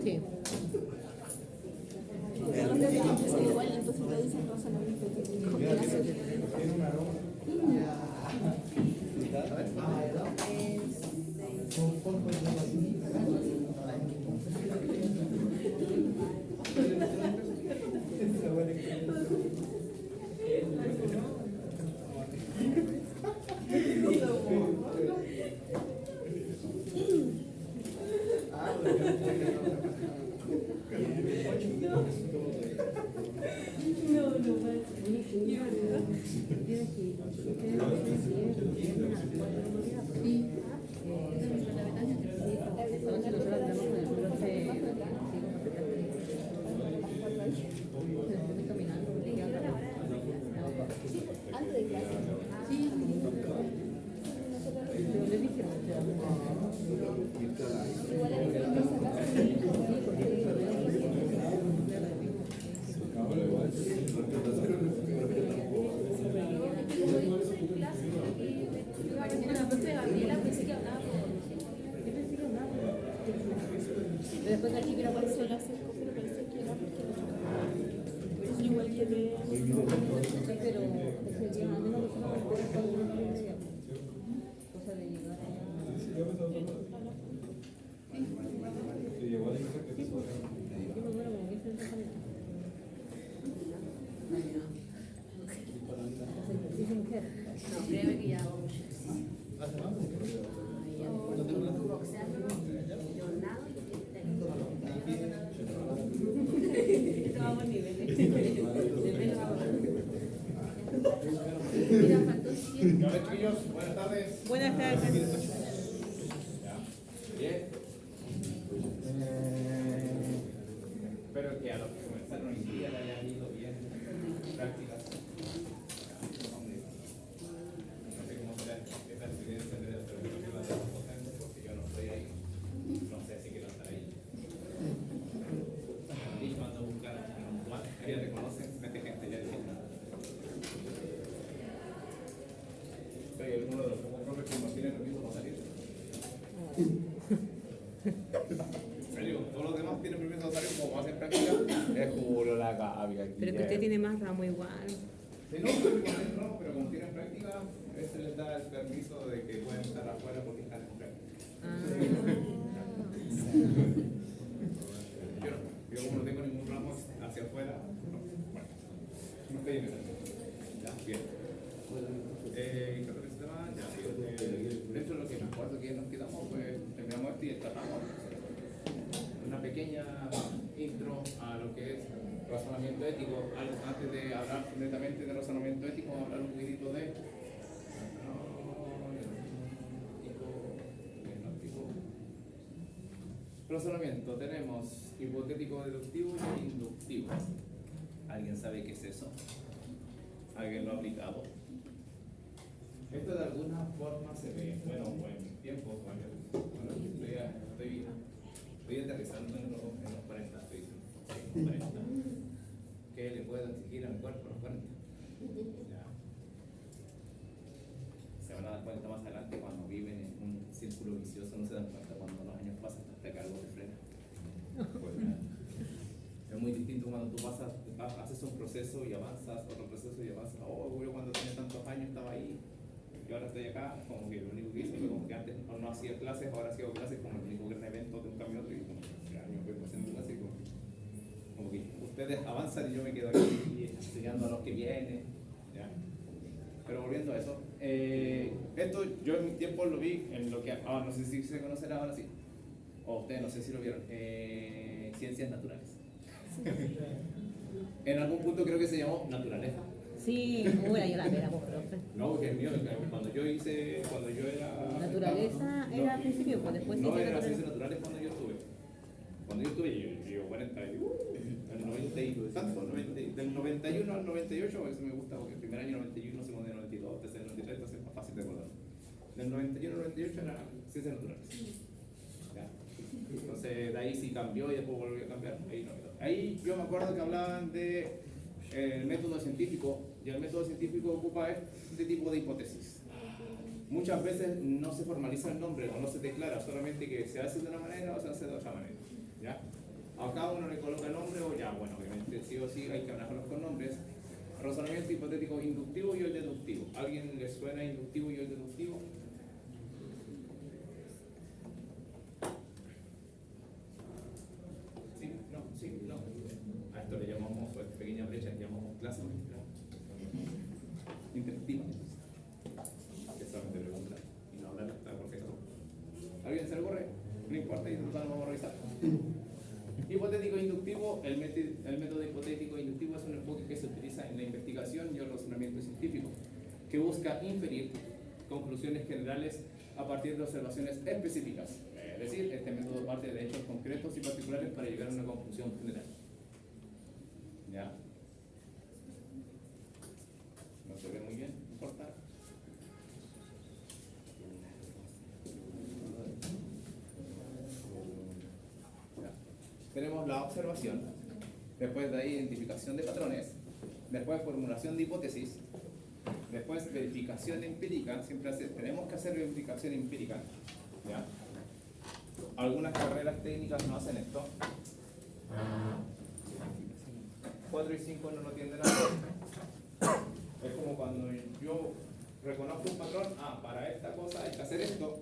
Sí. Igual, entonces le dicen razonamiento técnico. Antes de clase. Igual hay que después de aquí que apareció la cerco, pero parece que era porque no. Igual que de. Pero ese día al menos no cosa de llegar no, creo que ya estamos niveles. Mira, faltó 100. Hola chiquillos, buenas tardes. Buenas tardes. Bien. Espero que a los que comenzaron hoy día le hayan ido bien prácticas. No sé cómo será esa experiencia de la perspectiva de los docentes, porque yo no estoy ahí. No sé si quiero estar ahí. Y cuando buscar más, ya te conocen, mete gente ya diciendo. Soy uno de los pocos profes que no tienen permiso para salir. Me digo, todos los demás tienen permiso de salir como hacen práctica. Es Julio, la Gaby aquí. Pero que usted tiene más ramo igual. Sí, no, pero como tienen práctica, se les da el permiso de que pueden estar afuera porque están en práctica. Yo como no tengo ningún ramo hacia afuera, bueno, no estoy en eso. Ya, bien. Dentro de lo que me acuerdo que nos quedamos, pues terminamos esto y tratamos una pequeña intro a lo que es razonamiento ético. Antes de hablar netamente de razonamiento ético, vamos a hablar un poquitito de razonamiento. Tenemos hipotético deductivo y inductivo. ¿Alguien sabe qué es eso? ¿Alguien lo ha aplicado? Esto de alguna forma se ve, bueno, en mis tiempos, estoy aterrizando en los 40, estoy diciendo, 40. ¿Qué le puedo exigir a mi cuerpo a los 40? Ya. Se van a dar cuenta más adelante cuando viven en un círculo vicioso, no se dan cuenta cuando los años pasan hasta que algo te frena. Pues, es muy distinto cuando tú haces un proceso y avanzas, otro proceso y avanzas. Oh, yo cuando tenía tantos años estaba ahí. Y ahora estoy acá, como que lo único que hice fue como que antes no hacía clases, ahora hacía clases como el único gran evento de un cambio a otro y como que años vengo haciendo clases como que ustedes avanzan y yo me quedo aquí enseñando a los que vienen, ¿ya? Pero volviendo a eso, esto yo en mi tiempo lo vi en lo que, no sé si se conocerá ahora sí, o ustedes no sé si lo vieron, ciencias naturales. En algún punto creo que se llamó naturaleza. Sí, bueno, yo la vera, vos, profe. No, porque es mío, cuando yo era... Naturaleza era al principio, pues después no, ciencias era naturales. ciencias naturales cuando yo estuve. Cuando yo estuve, yo 40, el 90 y tanto, del 91 al 98, eso me gusta porque el primer año 91, segundo año 92, tercer 93, entonces es más fácil de acordar. Del 91 al 98 era ciencias naturales. ¿Ya? Entonces de ahí sí cambió y después volvió a cambiar. Ahí yo me acuerdo que hablaban de el método científico Y el método científico ocupa este tipo de hipótesis. Muchas veces no se formaliza el nombre o no se declara, solamente que se hace de una manera o se hace de otra manera. ¿Ya? A cada uno le coloca el nombre o ya, bueno, obviamente sí o sí hay que hablarlos con nombres. Razonamiento hipotético inductivo y el deductivo. ¿A alguien le suena inductivo y el deductivo? Sí, no, sí, no. A esto le llamamos, a esta pequeña brecha le llamamos clase interactiva. Que solamente pregunta y no hablar hasta por si acaso. ¿Alguien se le ocurre? No importa, y nosotros vamos a revisar. Hipotético inductivo, el método hipotético inductivo es un enfoque que se utiliza en la investigación y el razonamiento científico, que busca inferir conclusiones generales a partir de observaciones específicas. Es decir, este método parte de hechos concretos y particulares para llegar a una conclusión general. ¿Ya? ¿No se ve muy bien? ¿No importa? Tenemos la observación, después de ahí identificación de patrones, después formulación de hipótesis, después verificación empírica, tenemos que hacer verificación empírica. ¿Ya? Algunas carreras técnicas no hacen esto. 4 y 5 no lo tienden a hacer. Es como cuando yo reconozco un patrón, para esta cosa hay que hacer esto,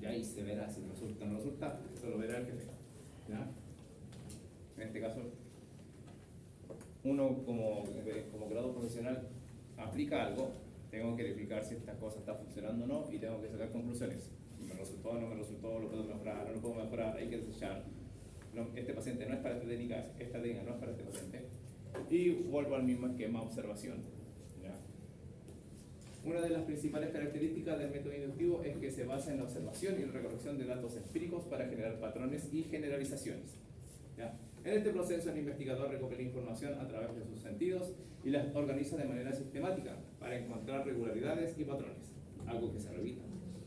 y ahí se verá si resulta o no resulta, eso lo verá el jefe. ¿Ya? En este caso, uno como grado profesional aplica algo, tengo que verificar si esta cosa está funcionando o no y tengo que sacar conclusiones. ¿Me resultó o no me resultó? ¿Lo puedo mejorar? ¿No lo puedo mejorar? Hay que desechar. No, este paciente no es para esta técnica no es para este paciente. Y vuelvo al mismo esquema, observación. ¿Ya? Una de las principales características del método inductivo es que se basa en la observación y la recolección de datos empíricos para generar patrones y generalizaciones. ¿Ya? En este proceso el investigador recopila información a través de sus sentidos y las organiza de manera sistemática para encontrar regularidades y patrones, algo que se repita.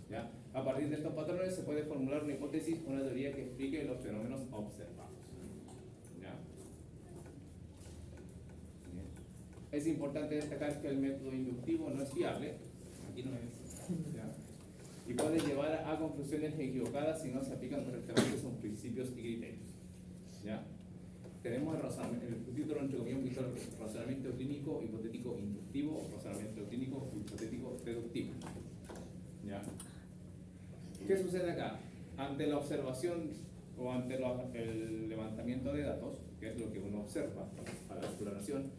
¿Ya? A partir de estos patrones se puede formular una hipótesis, una teoría que explique los fenómenos observados. ¿Ya? Bien. Es importante destacar que el método inductivo no es fiable, aquí no es, ¿ya? Y puede llevar a conclusiones equivocadas si no se aplican correctamente sus principios y criterios. ¿Ya? Tenemos el título, entre comillas, razonamiento clínico hipotético inductivo, razonamiento clínico hipotético deductivo. ¿Ya? ¿Qué sucede acá? Ante la observación o ante el levantamiento de datos, que es lo que uno observa para la exploración,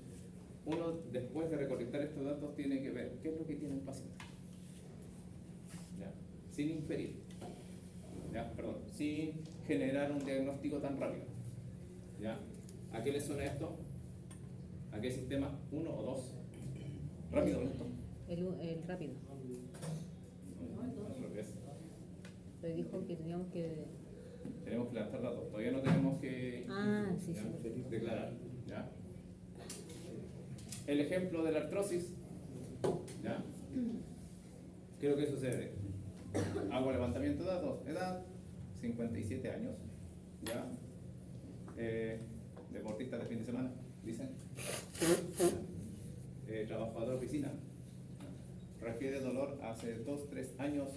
uno después de recolectar estos datos tiene que ver qué es lo que tiene el paciente. ¿Ya? Sin inferir, ¿ya? Perdón, sin generar un diagnóstico tan rápido. ¿Ya? ¿A qué le suena esto? ¿A qué sistema? ¿1 o 2? Rápido, lento. El rápido. Al revés. Pero dijo que teníamos que... Tenemos que levantar datos. Todavía no tenemos que sí, ¿ya? sí. Declarar. ¿Ya? El ejemplo de la artrosis. ¿Ya? ¿Qué es lo que sucede? Hago levantamiento de datos. Edad, 57 años. ¿Ya? Deportista de fin de semana, dicen. Trabajador de oficina. Refiere dolor hace 2-3 años.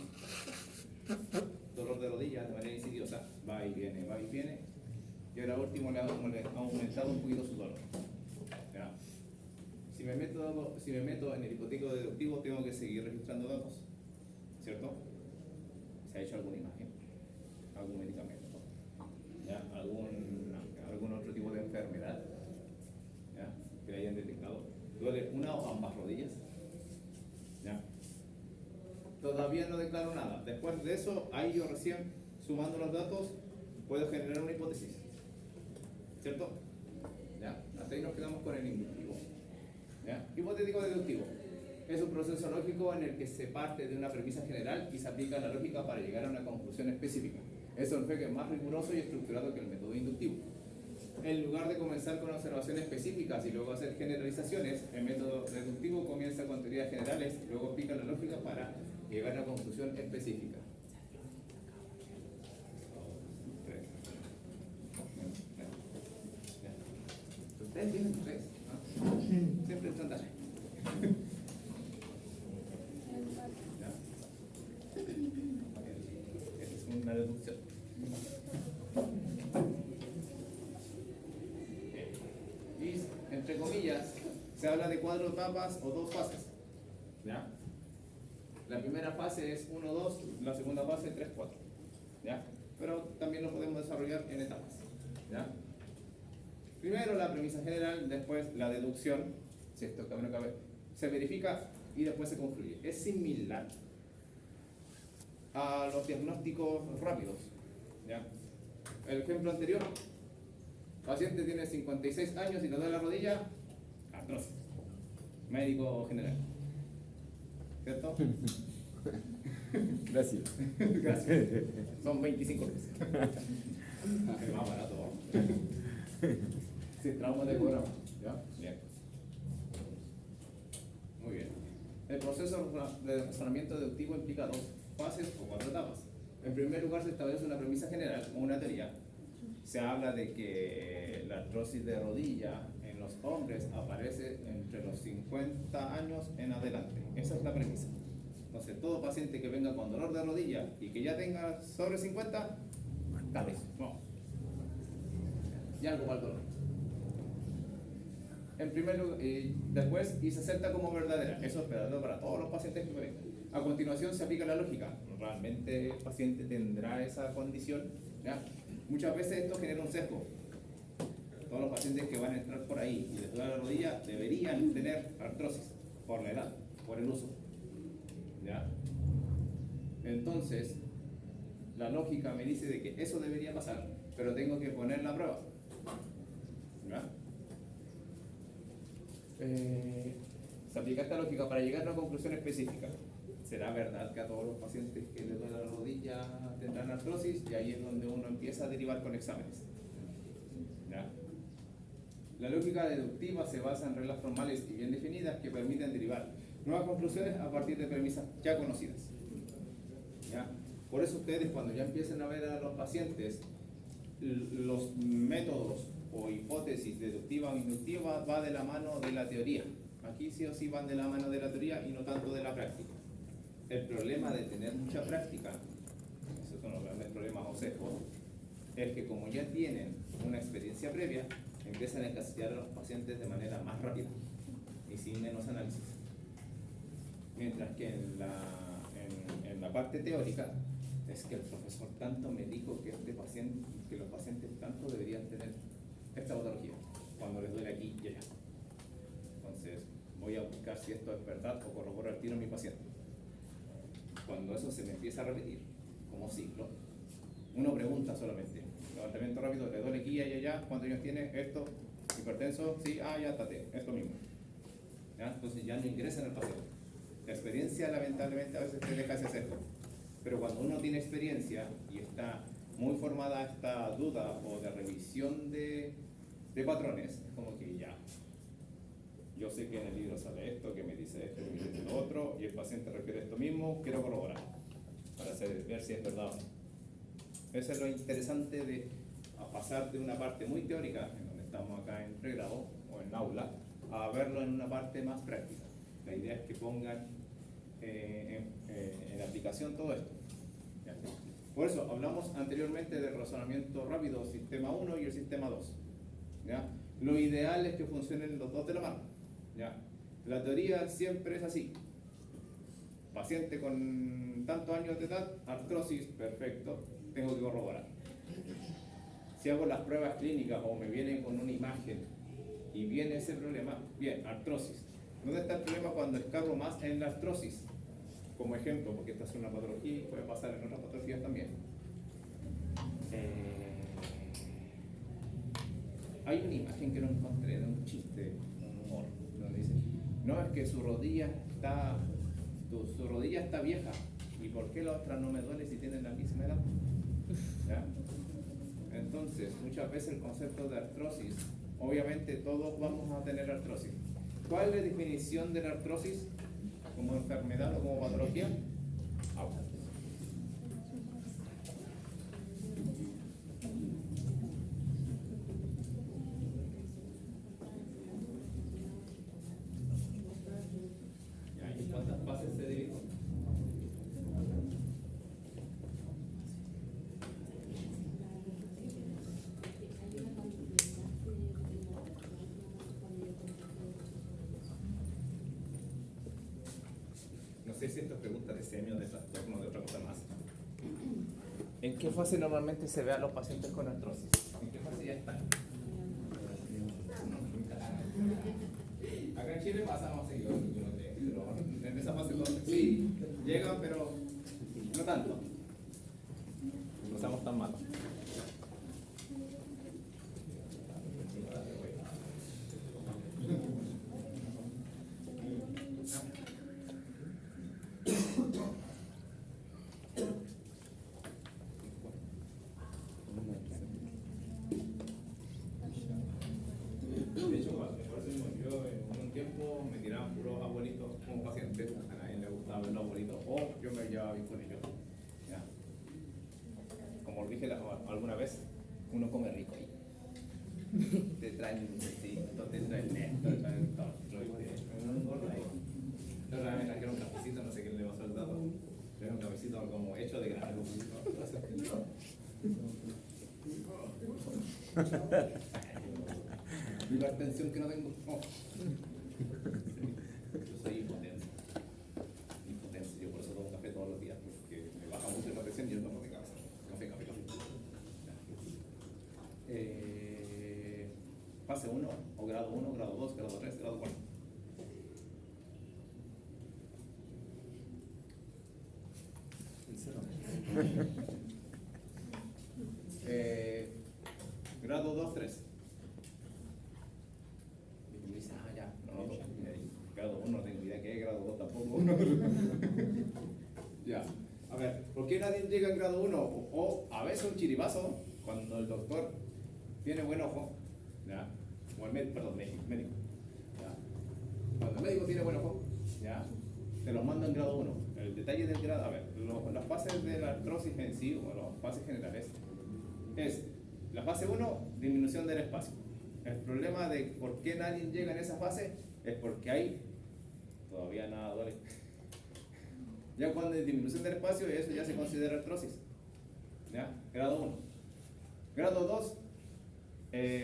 Dolor de rodilla de manera insidiosa. Va y viene, va y viene. Y ahora último le ha aumentado un poquito su dolor. ¿Ya? Si me meto en el hipotético deductivo, tengo que seguir registrando datos. ¿Cierto? ¿Se ha hecho alguna imagen? ¿Algún medicamento? ¿Ya? ¿Algún otro tipo de enfermedad? ¿Ya? Que le hayan detectado. ¿Duele una o ambas rodillas? ¿Ya? Todavía no declaro nada. Después de eso, ahí yo recién, sumando los datos, puedo generar una hipótesis. ¿Cierto? ¿Ya? Hasta ahí nos quedamos con el inductivo. ¿Ya? Hipotético deductivo. Es un proceso lógico en el que se parte de una premisa general y se aplica la lógica para llegar a una conclusión específica. Es un enfoque más riguroso y estructurado que el método inductivo. En lugar de comenzar con observaciones específicas y luego hacer generalizaciones, el método deductivo comienza con teorías generales, luego aplica la lógica para llegar a una conclusión específica. Ustedes tienen 3, ¿no? Siempre están dale. se habla de 4 etapas o 2 fases. ¿Ya? La primera fase es 1, 2, la segunda fase 3, 4. ¿Ya? Pero también lo podemos desarrollar en etapas. ¿Ya? Primero la premisa general, después la deducción, si esto cabe o no cabe, se verifica y después se concluye. Es similar a los diagnósticos rápidos. ¿Ya? El ejemplo anterior, paciente tiene 56 años y le duele la rodilla, artrosis. Médico general. ¿Cierto? Gracias. Gracias. Son 25 pesos. Es más barato, ¿no? Sin trauma de cobra más. ¿Ya? Bien. Muy bien. El proceso de razonamiento deductivo implica 2 fases o 4 etapas. En primer lugar, se establece una premisa general o una teoría. Se habla de que la artrosis de rodilla en los hombres aparece entre los 50 años en adelante. Esa es la premisa. Entonces, todo paciente que venga con dolor de rodilla y que ya tenga sobre 50, tal vez, no. Y algo para el dolor. En primer lugar, después, y se acepta como verdadera. Eso es verdadero para todos los pacientes que me vengan. A continuación se aplica la lógica. ¿Realmente el paciente tendrá esa condición? ¿Ya? Muchas veces esto genera un sesgo. Todos los pacientes que van a entrar por ahí y les duele la rodilla deberían tener artrosis por la edad, por el uso. ¿Ya? Entonces, la lógica me dice de que eso debería pasar, pero tengo que poner la prueba. ¿Ya? Se aplica esta lógica para llegar a una conclusión específica. ¿Será verdad que a todos los pacientes que les duele la rodilla tendrán artrosis? Y ahí es donde uno empieza a derivar con exámenes. ¿Ya? La lógica deductiva se basa en reglas formales y bien definidas que permiten derivar nuevas conclusiones a partir de premisas ya conocidas. ¿Ya? Por eso ustedes, cuando ya empiecen a ver a los pacientes, los métodos o hipótesis deductiva o inductiva va de la mano de la teoría. Aquí sí o sí van de la mano de la teoría y no tanto de la práctica. El problema de tener mucha práctica, esos son los grandes problemas o sesgos, es que como ya tienen una experiencia previa, empiezan a encasillar a los pacientes de manera más rápida y sin menos análisis. Mientras que en la parte teórica es que el profesor tanto me dijo que los pacientes tanto deberían tener esta patología cuando les duele aquí y allá. Entonces voy a buscar si esto es verdad o corroboro al tiro a mi paciente. Cuando eso se me empieza a repetir como ciclo, uno pregunta solamente, levantamiento rápido, le duele aquí y allá, ¿cuántos años tiene? Esto, hipertenso, sí, ya estate, es lo mismo. ¿Ya? Entonces ya no ingresa en el paciente. La experiencia lamentablemente a veces te deja ese sesgo, pero cuando uno tiene experiencia y está muy formada esta duda o de revisión de patrones, es como que ya, yo sé que en el libro sale esto, que me dice esto, que me dice lo otro, y el paciente refiere esto mismo, quiero corroborar para ver si es verdad o no. Eso es lo interesante de pasar de una parte muy teórica, en donde estamos acá en pregrado o en aula, a verlo en una parte más práctica. La idea es que pongan en aplicación todo esto. ¿Ya? Por eso hablamos anteriormente del razonamiento rápido, sistema 1 y el sistema 2. ¿Ya? Lo ideal es que funcionen los dos de la mano. ¿Ya? La teoría siempre es así. Paciente con tantos años de edad, artrosis, perfecto, tengo que corroborar. Si hago las pruebas clínicas o me vienen con una imagen y viene ese problema, bien, artrosis. ¿Dónde está el problema cuando escarbo más en la artrosis? Como ejemplo, porque esta es una patología y puede pasar en otras patologías también. Hay una imagen que no encontré de un chiste, un humor, donde dice, no, es que su rodilla está vieja, ¿y por qué la otra no me duele si tienen la misma edad? ¿Ya? Entonces, muchas veces el concepto de artrosis, obviamente todos vamos a tener artrosis. ¿Cuál es la definición de la artrosis como enfermedad o como patología? Agua. ¿Y cuántas fases se dividen? sé si esto es pregunta de semio, de trastorno, de otra cosa más. ¿En qué fase normalmente se ve a los pacientes con artrosis? ¿En qué fase ya están? Acá en Chile pasamos seguido, pero en esa fase sí, llegan, pero no tanto. No estamos tan malos. De hecho, por eso mismo, yo en un tiempo me tiraban puros abuelitos como pacientes, a nadie le gustaba ver los abuelitos, o yo me llevaba bien con ellos. ¿Ya? Como lo dije alguna vez, uno come rico ahí. Te traen un necesito, te traen esto, te traen todo. Uno engorda ahí. Yo realmente trajeron un cafecito, no sé qué le pasó al dato. Era un cafecito como hecho de grano. Y la atención que no tengo. Oh. Yo soy impotencia. Impotencia. Yo por eso tomo café todos los días, porque me baja mucho la presión y yo tomo de cabeza. Café. Fase 1, o grado 1, grado 2, grado 3, grado 4. Grado 2, 3. Y me dice, ya, no, grado 1 no tengo idea qué es, grado 2 tampoco. Ya, a ver, ¿por qué nadie llega en grado 1? O a veces un chiribazo cuando el doctor tiene buen ojo, ¿ya? O el médico, ¿ya? Cuando el médico tiene buen ojo, ¿ya? Te los manda en grado 1. El detalle del grado, a ver, las fases de la artrosis en sí, o las fases generales, es la fase 1, disminución del espacio. El problema de por qué nadie llega en esa fase es porque ahí todavía nada duele. Ya cuando hay disminución del espacio, eso ya se considera artrosis. ¿Ya? Grado 1. Grado 2,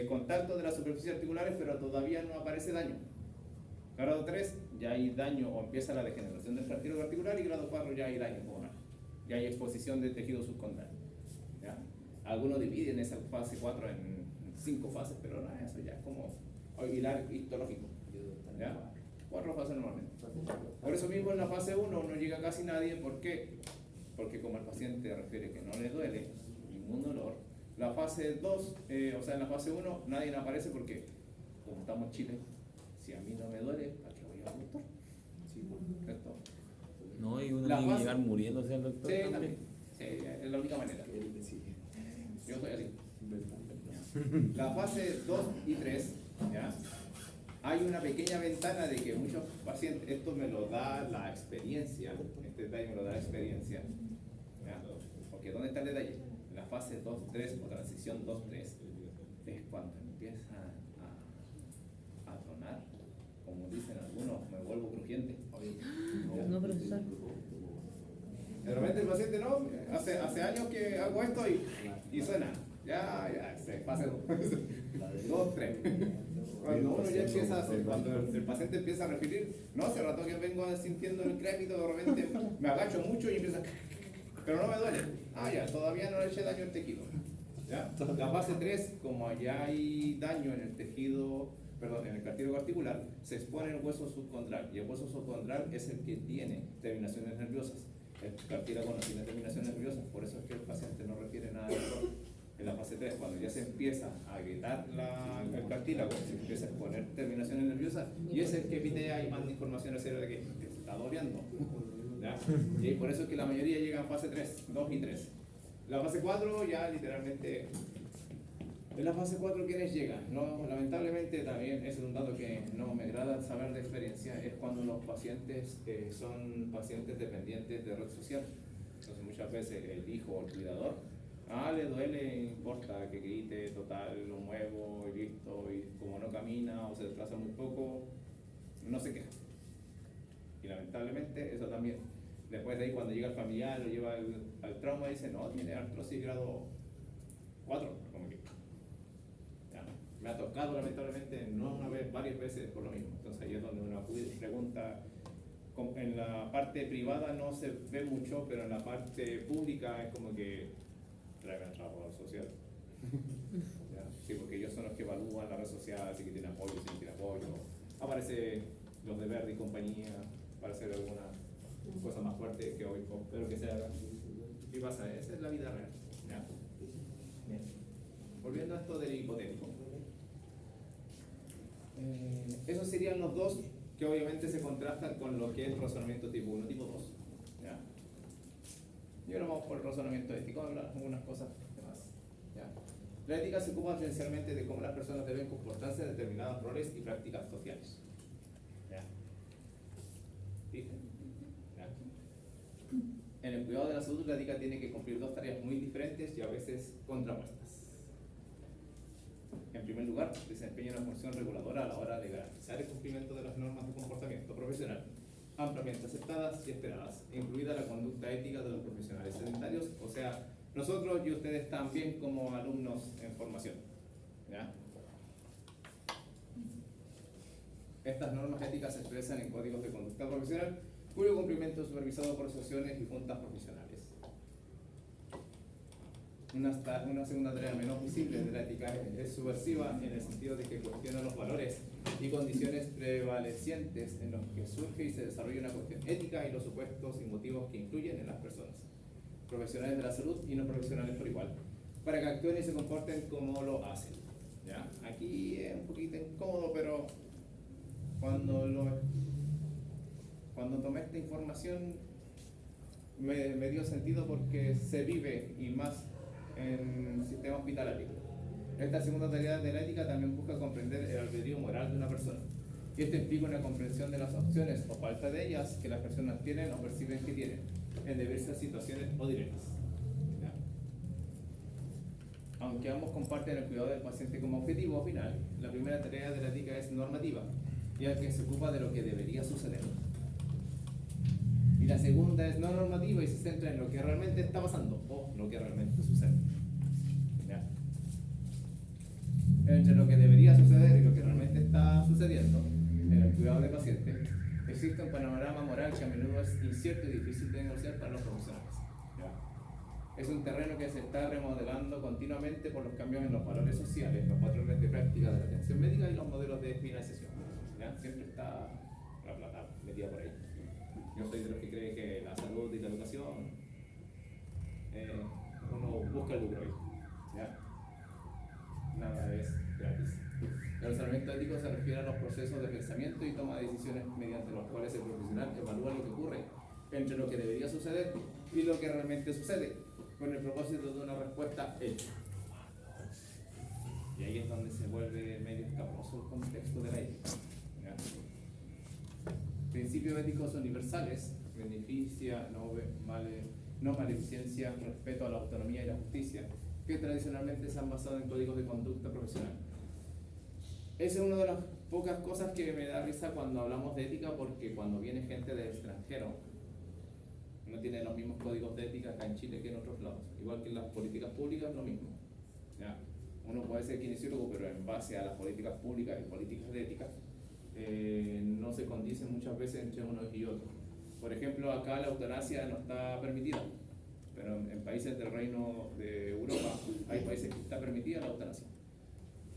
contacto de las superficies articulares, pero todavía no aparece daño. Grado 3, ya hay daño o empieza la degeneración del cartílago articular, y grado 4 ya hay daño pulmonar. Ya hay exposición del tejido subcondral. ¿Ya? Algunos dividen esa fase 4 en 5 fases, pero no, eso ya es como hilar histológico. ¿Ya? 4 fases normalmente. Por eso mismo en la fase 1 no llega casi nadie. ¿Por qué? Porque como el paciente refiere que no le duele ningún dolor, la fase 2, o sea en la fase 1 nadie aparece porque, como estamos en Chile, si a mí no me duele, ¿a qué voy al doctor? Sí, ¿cierto? No, y uno La tiene que fase- llegar muriéndose al doctor. Sí, también. también. Sí, es la única manera. Yo soy así. La fase 2 y 3, ¿ya? Hay una pequeña ventana de que muchos pacientes, esto me lo da la experiencia, este detalle me lo da la experiencia, ¿ya? Porque ¿dónde está el detalle? En la fase 2-3 o transición 2-3 es cuando empieza a tronar, como dicen algunos, me vuelvo crujiente. ¿Ya? No, profesor. De repente el paciente, no, hace años que hago esto y suena. Ya, se pasa 2, 3. Cuando uno ya empieza a hacer, cuando el paciente empieza a referir, no, hace rato que vengo sintiendo el crépito, de repente me agacho mucho y empieza, pero no me duele. Ya, todavía no le eché daño al tejido. ¿Ya? La fase 3, como ya hay daño en el tejido, perdón, en el cartílago articular, se expone el hueso subcondral, y el hueso subcondral es el que tiene terminaciones nerviosas. El cartílago no tiene terminaciones nerviosas, por eso es que el paciente no refiere nada de dolor. En la fase 3, cuando ya se empieza a agrietar el cartílago, se empieza a exponer terminaciones nerviosas, y es el que pitea y manda información acerca de que te está doliendo. ¿Ya? Y por eso es que la mayoría llega en fase 3, 2 y 3. La fase 4 ya literalmente, en la fase 4 ¿quiénes llegan? No, lamentablemente también es un dato que no me agrada saber de experiencia, es cuando los pacientes son pacientes dependientes de red social. Entonces muchas veces el hijo o el cuidador, le duele, importa que quite, total, lo muevo y listo, y como no camina o se desplaza muy poco, no se queja. Y lamentablemente eso también. Después de ahí cuando llega el familiar, lo lleva al trauma y dice, no, tiene artrosis grado 4, como que ya, me ha tocado lamentablemente, no una vez, varias veces por lo mismo. Entonces ahí es donde uno acude y pregunta, la parte privada no se ve mucho, pero en la parte pública es como que traen trabajo social. ¿Ya? Sí, porque ellos son los que evalúan la red social, si que tiene apoyo, si no tiene apoyo. Aparece los de Verde y compañía, para hacer alguna cosa más fuerte que hoy, pero que se haga. ¿Qué pasa? Esa es la vida real. ¿Ya? Bien. Volviendo a esto del hipotético. Esos serían los dos que obviamente se contrastan con lo que es razonamiento tipo 1, tipo 2. ¿Ya? Y ahora vamos por el razonamiento ético, hablar algunas cosas más. ¿Ya? La ética se ocupa esencialmente de cómo las personas deben comportarse en determinados roles y prácticas sociales. ¿Ya? ¿Viste? ¿Ya? En el cuidado de la salud, la ética tiene que cumplir dos tareas muy diferentes y a veces contrapuestas. En primer lugar, desempeña una función reguladora a la hora de garantizar el cumplimiento de las normas de comportamiento profesional, ampliamente aceptadas y esperadas, incluida la conducta ética de los profesionales sanitarios, o sea, nosotros y ustedes también como alumnos en formación. ¿Ya? Estas normas éticas se expresan en códigos de conducta profesional, cuyo cumplimiento es supervisado por asociaciones y juntas profesionales. Una segunda tarea menos visible de la ética es subversiva en el sentido de que cuestiona los valores y condiciones prevalecientes en los que surge y se desarrolla una cuestión ética y los supuestos y motivos que influyen en las personas, profesionales de la salud y no profesionales por igual, para que actúen y se comporten como lo hacen. ¿Ya? Aquí es un poquito incómodo, pero cuando tomé esta información me dio sentido porque se vive y más en el sistema hospitalario. Esta segunda tarea de la ética también busca comprender el albedrío moral de una persona. Y esto implica una comprensión de las opciones o falta de ellas que las personas tienen o perciben que tienen en diversas situaciones o dilemas. ¿Ya? Aunque ambos comparten el cuidado del paciente como objetivo final, la primera tarea de la ética es normativa, ya que se ocupa de lo que debería suceder. Y la segunda es no normativa y se centra en lo que realmente está pasando o lo que realmente sucede. ¿Ya? Entre lo que debería suceder y lo que realmente está sucediendo en el cuidado del paciente, existe un panorama moral que a menudo es incierto y difícil de negociar para los profesionales. ¿Ya? Es un terreno que se está remodelando continuamente por los cambios en los valores sociales, los patrones de práctica de la atención médica y los modelos de financiación. ¿Ya? Siempre está la plata metida por ahí. Yo soy de los que cree que la salud y la educación, uno busca el lucro ahí. ¿Ya? Nada es gratis. El razonamiento ético se refiere a los procesos de pensamiento y toma de decisiones mediante los cuales el profesional evalúa lo que ocurre entre lo que debería suceder y lo que realmente sucede, con el propósito de una respuesta ética. Y ahí es donde se vuelve medio escabroso el contexto de la ética. ¿Ya? Principios éticos universales: beneficia, no maleficencia, respeto a la autonomía y la justicia, que tradicionalmente se han basado en códigos de conducta profesional. Esa es una de las pocas cosas que me da risa cuando hablamos de ética, porque cuando viene gente del extranjero no tiene los mismos códigos de ética acá en Chile que en otros lados, igual que en las políticas públicas lo mismo. ¿Ya? Uno puede ser kinesiólogo, pero en base a las políticas públicas y políticas de ética no se condicen muchas veces entre uno y otro. Por ejemplo, acá la eutanasia no está permitida, pero en países del Reino de Europa hay países que está permitida la eutanasia.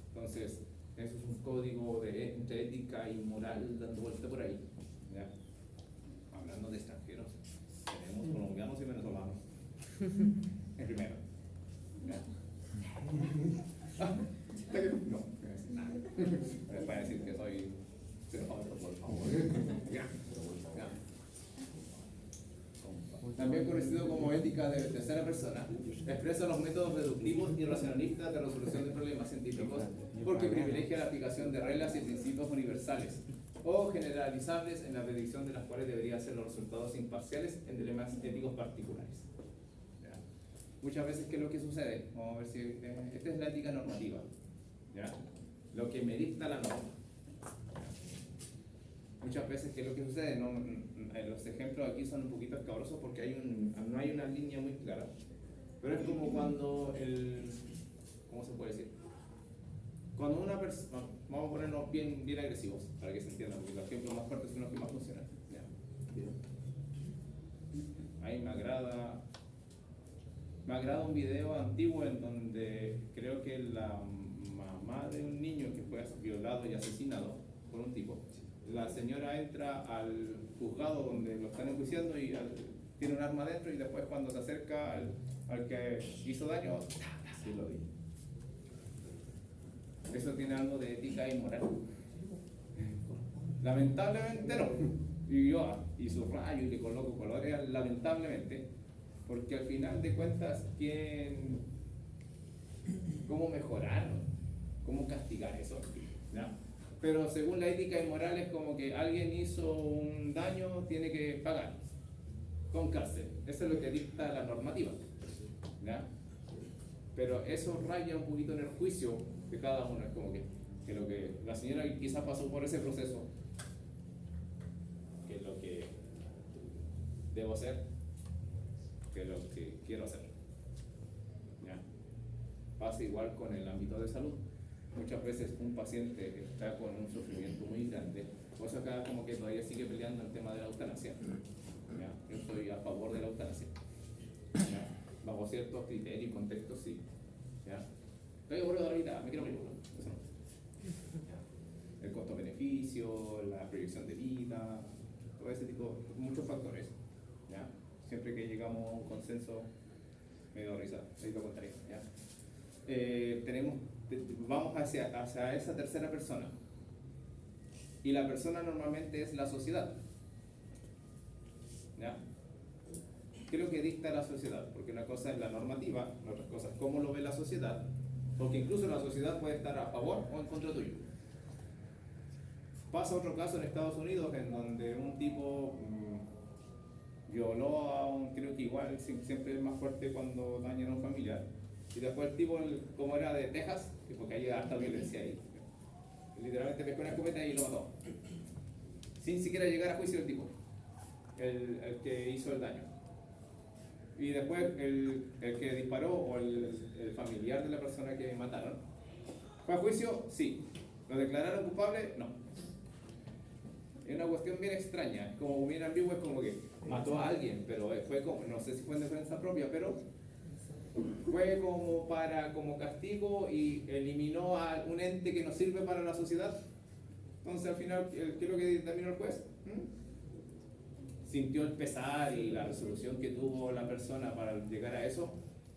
Entonces, eso es un código entre ética y moral dando vuelta por ahí. ¿Ya? Hablando de extranjeros, tenemos colombianos y venezolanos. En primero. ¿Ya? No, nada. Les voy a decir que soy xenófobo, por favor. Ya. También conocido como ética de tercera persona, expresa los métodos deductivos y racionalistas de resolución de problemas científicos porque privilegia la aplicación de reglas y principios universales o generalizables en la predicción de las cuales deberían ser los resultados imparciales en dilemas éticos particulares. ¿Ya? Muchas veces, ¿qué es lo que sucede? Vamos a ver si esta es la ética normativa. ¿Ya? Lo que me dicta la norma. Muchas veces, ¿qué es lo que sucede? Los ejemplos aquí son un poquito escabrosos porque no hay una línea muy clara. Pero es como cuando ¿cómo se puede decir? Cuando una persona, vamos a ponernos bien agresivos para que se entienda, porque los ejemplos más fuertes son los que más funcionan. ¿Ya? y me agrada un video antiguo en donde creo que la mamá de un niño que fue violado y asesinado por un tipo, la señora entra al juzgado donde lo están enjuiciando y tiene un arma adentro, y después cuando se acerca al que hizo daño, sí lo dice. Eso tiene algo de ética y moral. Lamentablemente no. Y subrayo y le coloco colores, lamentablemente, porque al final de cuentas, ¿cómo mejorar? ¿Cómo castigar eso? ¿Ya? Pero según la ética y moral es como que alguien hizo un daño, tiene que pagar con cárcel. Eso es lo que dicta la normativa, ¿ya? Pero eso raya un poquito en el juicio de cada uno. Es como que lo que la señora quizás pasó por ese proceso, que es lo que debo hacer, que es lo que quiero hacer, ¿ya? Pasa igual con el ámbito de salud. Muchas veces un paciente está con un sufrimiento muy grande, por eso acá como que todavía sigue peleando el tema de la eutanasia, ¿ya? Yo estoy a favor de la eutanasia, ¿ya? Bajo ciertos criterios y contextos, sí, ¿ya? Estoy aburrido ahorita, me quiero morir, eso no. ¿Ya? El costo-beneficio, la proyección de vida, todo ese tipo, muchos factores, ¿ya? Siempre que llegamos a un consenso, me doy risa, ahí lo contaré, ¿ya? Vamos hacia esa tercera persona, y la persona normalmente es la sociedad, ¿ya? ¿Qué es lo que dicta la sociedad? Porque una cosa es la normativa, la otra cosa es cómo lo ve la sociedad, porque incluso la sociedad puede estar a favor o en contra tuyo. Pasa otro caso en Estados Unidos en donde un tipo violó a un, creo que igual siempre es más fuerte cuando dañan a un familiar, y después el tipo, como era de Texas, porque hay harta violencia ahí, literalmente pescó una escopeta y lo mató, sin siquiera llegar a juicio el tipo, el que hizo el daño. Y después el que disparó o el familiar de la persona que mataron, ¿fue a juicio? Sí. ¿Lo declararon culpable? No. Es una cuestión bien extraña, como bien ambigua, es como que mató a alguien, pero fue como, no sé si fue en defensa propia, pero fue como castigo y eliminó a un ente que no sirve para la sociedad. Entonces al final, ¿qué es lo que determinó el juez? Sintió el pesar y la resolución que tuvo la persona para llegar a eso,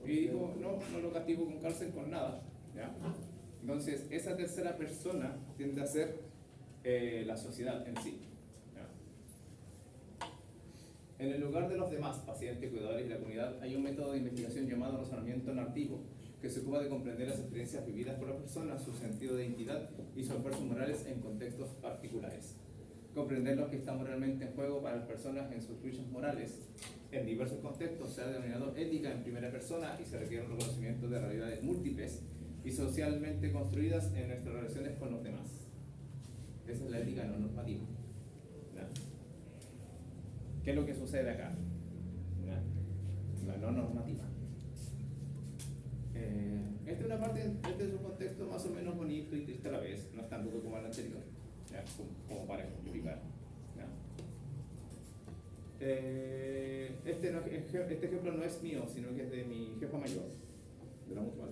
y dijo, no lo castigo con cárcel, con nada, ¿ya? Entonces esa tercera persona tiende a ser la sociedad en sí, ¿ya? En el lugar de los demás pacientes, cuidadores y la comunidad, hay un método de investigación llamado razonamiento narrativo, que se ocupa de comprender las experiencias vividas por las personas, su sentido de identidad y sus esfuerzos morales en contextos particulares. Comprender lo que está moralmente en juego para las personas en sus luchas morales en diversos contextos se ha denominado ética en primera persona, y se requiere un reconocimiento de realidades múltiples y socialmente construidas en nuestras relaciones con los demás. Esa es la ética no normativa, ¿ya? ¿Qué es lo que sucede acá? ¿Ya? La no normativa. Esta es una parte, este es un contexto más o menos bonito y triste a la vez, no es tan duro como el anterior, ¿ya? Como para ejemplificar, ¿ya? Este ejemplo no es mío, sino que es de mi jefa mayor, de la mutual.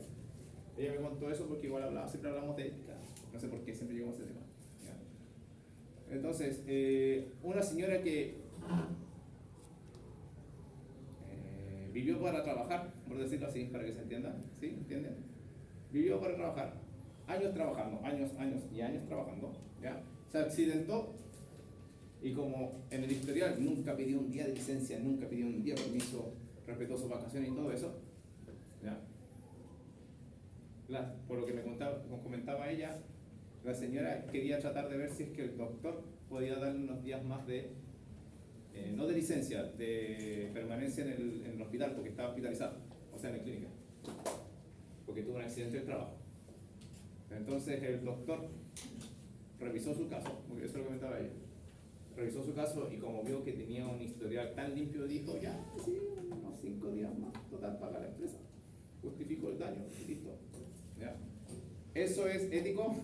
Ella me contó eso porque igual siempre hablamos de ética, no sé por qué siempre llegamos a ese tema, ¿ya? Entonces, una señora que vivió para trabajar, por decirlo así, para que se entienda, ¿sí? ¿Entienden? Vivió para trabajar, años trabajando, años trabajando, ¿ya? Se accidentó, y como en el historial nunca pidió un día de licencia, nunca pidió un día de permiso, respetó sus vacaciones y todo eso, ¿ya? Por lo que me comentaba ella, la señora quería tratar de ver si es que el doctor podía darle unos días más de, no de licencia, de permanencia en el hospital, porque estaba hospitalizado, o sea, en la clínica, porque tuvo un accidente de trabajo. Entonces el doctor revisó su caso, porque eso es lo que comentaba ella, revisó su caso, y como vio que tenía un historial tan limpio, dijo, ya, sí, unos 5 días más, total, paga la empresa, justifico el daño, y listo, ¿ya? ¿Eso es ético?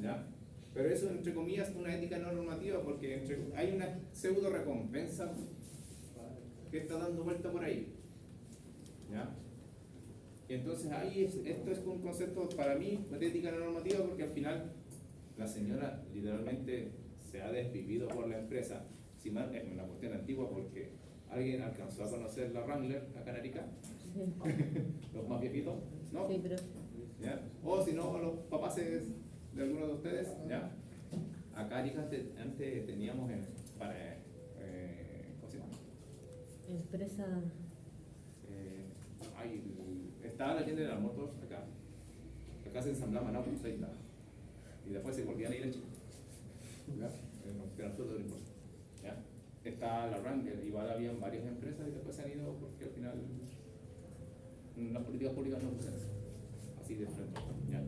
¿Ya? Pero eso, entre comillas, es una ética no normativa porque hay una pseudo recompensa que está dando vuelta por ahí. ¿Ya? Y entonces ahí esto es un concepto para mí de ética no normativa porque al final la señora literalmente se ha desvivido por la empresa. Si mal, es una cuestión antigua porque alguien alcanzó a conocer la Wrangler acá en Arica, los más viejitos, ¿no? Sí, pero ¿Ya? O si no, los papás de algunos de ustedes, ¿ya? Acá Arica antes teníamos ¿cómo se llama? empresa. Estaba la tienda de las motos acá. Acá se ensamblaban autos, ahí está. Y después se volvían a ir a Chile. ¿Ya? Que nosotros no importa. ¿Ya? Está la Wrangler, igual habían varias empresas y después se han ido porque al final las políticas públicas no funcionan así de frente. ¿Ya?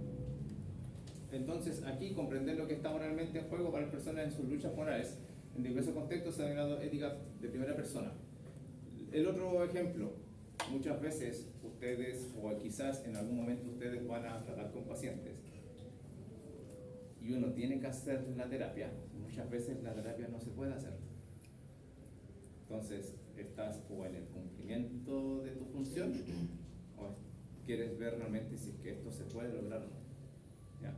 Entonces, aquí comprender lo que está moralmente en juego para las personas en sus luchas morales, en diversos contextos se ha denominado ética de primera persona. El otro ejemplo, muchas veces ustedes, o quizás en algún momento ustedes van a tratar con pacientes y uno tiene que hacer la terapia, muchas veces la terapia no se puede hacer. Entonces, estás o en el cumplimiento de tu función o quieres ver realmente si es que esto se puede lograr o no. ¿Ya?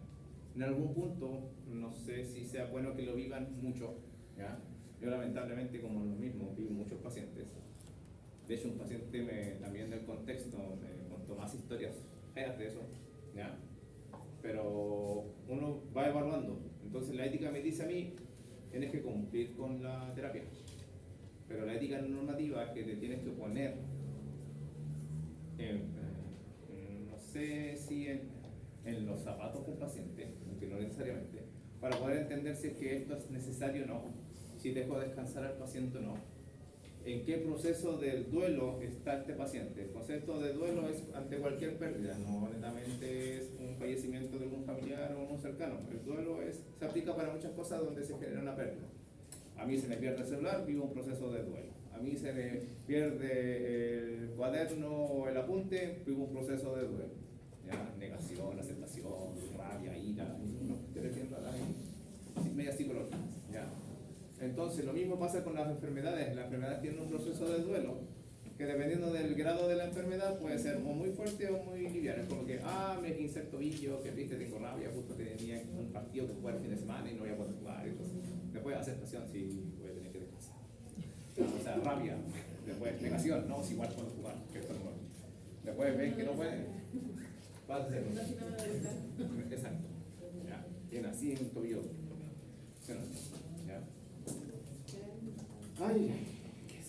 En algún punto, no sé si sea bueno que lo vivan mucho. ¿Ya? Yo lamentablemente, como lo mismo, vivo muchos pacientes. De hecho, un paciente también del contexto me contó más historias feas de eso. ¿Ya? Pero uno va evaluando. Entonces la ética me dice a mí, tienes que cumplir con la terapia. Pero la ética no normativa es que te tienes que poner, no sé si en los zapatos del paciente, aunque no necesariamente, para poder entender si es que esto es necesario o no, si dejo descansar al paciente o no. ¿En qué proceso del duelo está este paciente? El concepto de duelo es ante cualquier pérdida, no netamente es un fallecimiento de algún familiar o un cercano. El duelo se aplica para muchas cosas donde se genera una pérdida. A mí se me pierde el celular, vivo un proceso de duelo. A mí se me pierde el cuaderno o el apunte, vivo un proceso de duelo. ¿Ya? Negación, aceptación, rabia, ira, media psicológica. ¿Ya? Entonces, lo mismo pasa con las enfermedades. Las enfermedades tienen un proceso de duelo que dependiendo del grado de la enfermedad puede ser o muy fuerte o muy liviano. Es como que, me quince el tobillo, que triste, tengo rabia, justo tenía un partido que jugar el fin de semana y no voy a poder jugar. Entonces, después aceptación, sí, voy a tener que descansar. O sea, rabia. Después negación, no, si igual puedo jugar, que esto no. Después ven que no pueden, vas a hacerlo. Exacto. ¿Ya? Tiene así en un tobillo. ¿Ya? Ay, ¿qué es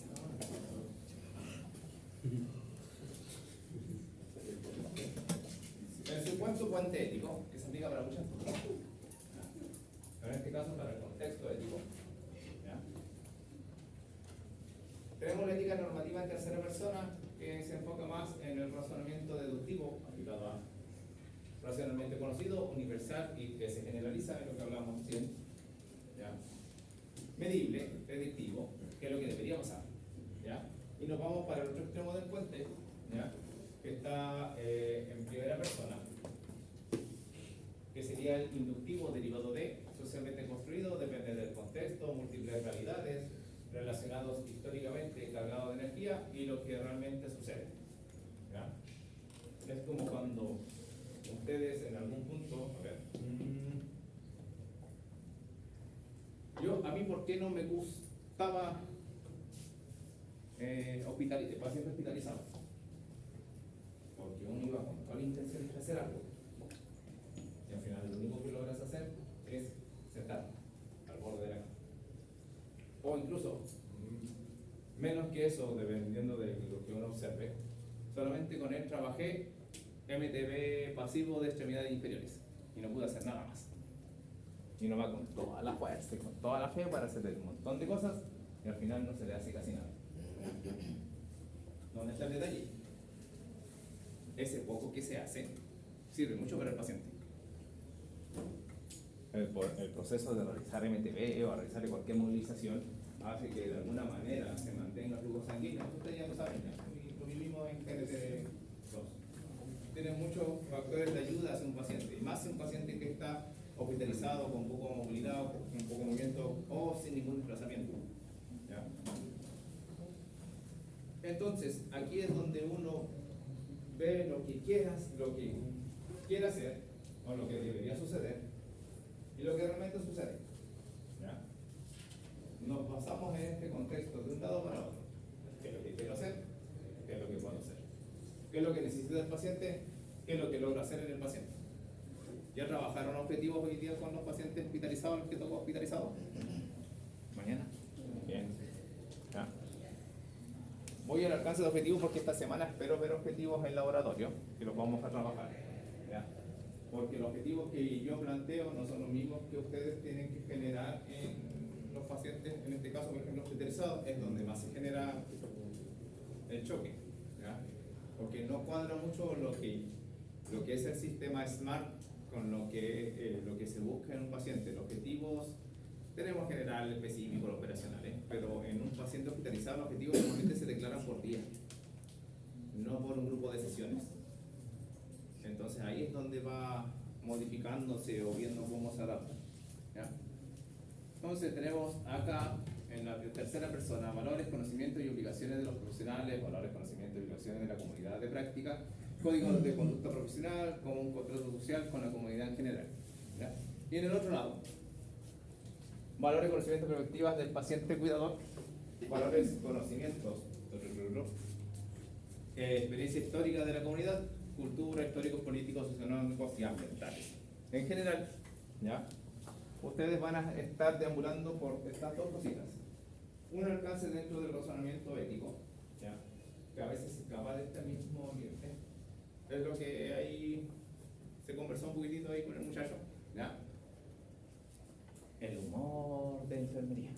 el supuesto puente ético, que se aplica para muchas cosas, pero en este caso para el contexto ético. ¿Ya? Tenemos la ética normativa en tercera persona, que se enfoca más en el razonamiento deductivo, aplicado a racionalmente conocido, universal y que se generaliza en lo que hablamos recién. ¿Ya? Medible, predictivo, que es lo que debería pasar. ¿Ya? Y nos vamos para el otro extremo del puente, ¿ya? Que está en primera persona, que sería el inductivo derivado de, socialmente construido, depende del contexto, múltiples realidades, relacionados históricamente, cargados de energía y lo que realmente sucede. ¿Ya? Es como cuando ustedes en algún punto, a mí, ¿por qué no me gustaba paciente hospitalizado? Porque uno iba con toda la intención de hacer algo y al final lo único que logras hacer es sentarte al borde de la cama. O incluso, menos que eso, dependiendo de lo que uno observe, solamente con él trabajé MTB pasivo de extremidades inferiores y no pude hacer nada más. Y uno va con toda la fuerza y con toda la fe para hacer un montón de cosas y al final no se le hace casi nada. ¿Dónde está el detalle? Ese poco que se hace sirve mucho para el paciente. El proceso de realizar MTB o realizar cualquier movilización hace que de alguna manera se mantenga el flujo sanguíneo. Ustedes ya lo saben, lo vivimos en GNT2. Tienen muchos factores de ayuda hacia un paciente, y más si un paciente que está hospitalizado, con poco movilidad, con poco movimiento o sin ningún desplazamiento. ¿Ya? Entonces, aquí es donde uno ve lo que quiere hacer o lo que debería suceder y lo que realmente sucede. ¿Ya? Nos basamos en este contexto de un lado para otro. ¿Qué es lo que quiero hacer? ¿Qué es lo que puedo hacer? ¿Qué es lo que necesita el paciente? ¿Qué es lo que logra hacer en el paciente? ¿Ya trabajaron objetivos hoy día con los pacientes hospitalizados, los que tocó hospitalizados? ¿Mañana? Bien. ¿Ya? Voy al alcance de objetivos porque esta semana espero ver objetivos en laboratorio, que los vamos a trabajar. ¿Ya? Porque los objetivos que yo planteo no son los mismos que ustedes tienen que generar en los pacientes, en este caso, por ejemplo, hospitalizados, es donde más se genera el choque. ¿Ya? Porque no cuadra mucho lo que es el sistema SMART con lo que se busca en un paciente. Los objetivos tenemos general, específico, operacionales, pero en un paciente hospitalizado los objetivos normalmente se declaran por día, no por un grupo de sesiones. Entonces ahí es donde va modificándose o viendo cómo se adapta. ¿Ya? Entonces tenemos acá en la tercera persona valores, conocimientos y obligaciones de los profesionales, valores, conocimientos y obligaciones de la comunidad de práctica, códigos de conducta profesional, como un contrato social con la comunidad en general. ¿Ya? Y en el otro lado, valores, conocimientos, perspectivas del paciente cuidador, valores, conocimientos, experiencia histórica de la comunidad, cultura, históricos, políticos, socioeconómicos y ambientales. En general, ¿ya? Ustedes van a estar deambulando por estas dos cositas. Un alcance dentro del razonamiento ético, ¿ya? Que a veces se escapa de este mismo ambiente. Es lo que ahí se conversó un poquitito ahí con el muchacho, ¿ya? El humor de enfermería.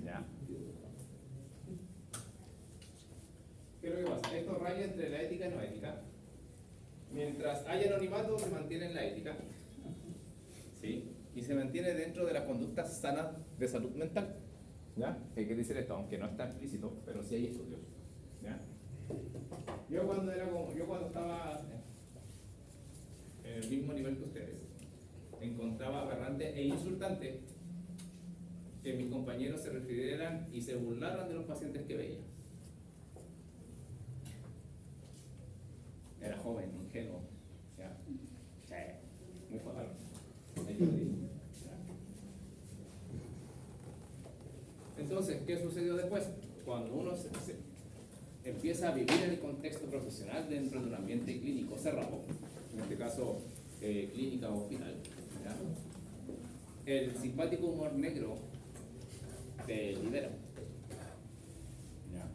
¿Ya? ¿Qué es lo que pasa? Esto raya entre la ética y no ética. Mientras haya anonimato, se mantiene en la ética. ¿Sí? Y se mantiene dentro de las conductas sanas de salud mental. ¿Ya? ¿Qué quiere decir esto? Aunque no está explícito, pero sí hay estudios. ¿Ya? Yo cuando estaba en el mismo nivel que ustedes, encontraba aberrante e insultante que mis compañeros se refirieran y se burlaran de los pacientes que veía. Era joven, ingenuo, ¿ya? Sí, muy fatal. Entonces, ¿qué sucedió después? Cuando uno se empieza a vivir en el contexto profesional dentro de un ambiente clínico cerrado, en este caso clínica o hospital, ¿ya? El simpático humor negro te libera. ¿Ya?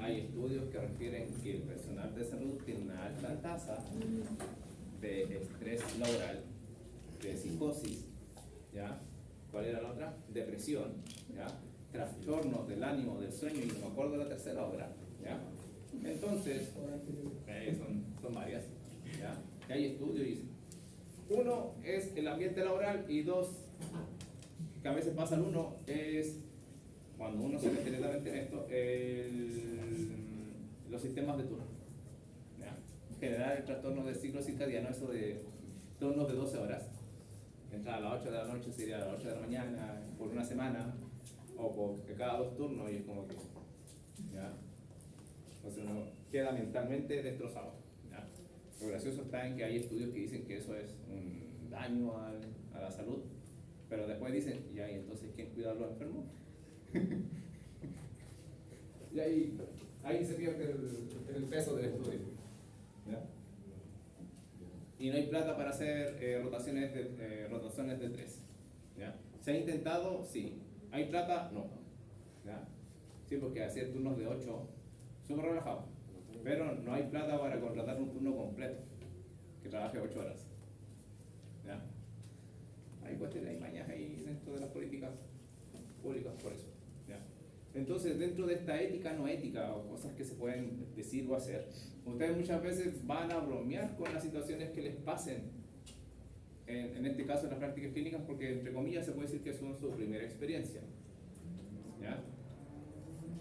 Hay estudios que refieren que el personal de salud tiene una alta tasa de estrés laboral, de psicosis, ¿ya? ¿Cuál era la otra? Depresión, ¿ya? Trastornos del ánimo, del sueño, y no me acuerdo de la tercera obra, ¿ya? Entonces, son varias, ¿ya? Que hay estudios y dicen, uno es el ambiente laboral y dos, que a veces pasa uno, es cuando uno se mete directamente en esto, los sistemas de turno, ¿ya? En general el trastorno del ciclo circadiano, eso de turnos de 12 horas, entrar a las 8 de la noche, sería a las 8 de la mañana, por una semana, o por cada 2 turnos, y es como que, ¿ya? Entonces uno queda mentalmente destrozado, ¿ya? Lo gracioso está en que hay estudios que dicen que eso es un daño a la salud, pero después dicen, ya, ¿y entonces quién cuida a los enfermos? Y ahí se pierde el peso del estudio, ¿ya? Y no hay plata para hacer rotaciones de 3, ¿ya? ¿Se ha intentado? Sí. ¿Hay plata? No, ¿ya? Sí, porque hacer turnos de 8, súper relajado, pero no hay plata para contratar un turno completo que trabaje 8 horas, ¿ya? Hay cuestiones, hay mañas ahí dentro de las políticas públicas por eso, ¿ya? Entonces, dentro de esta ética no ética o cosas que se pueden decir o hacer, ustedes muchas veces van a bromear con las situaciones que les pasen, en este caso en las prácticas clínicas, porque entre comillas se puede decir que son su primera experiencia, ¿ya?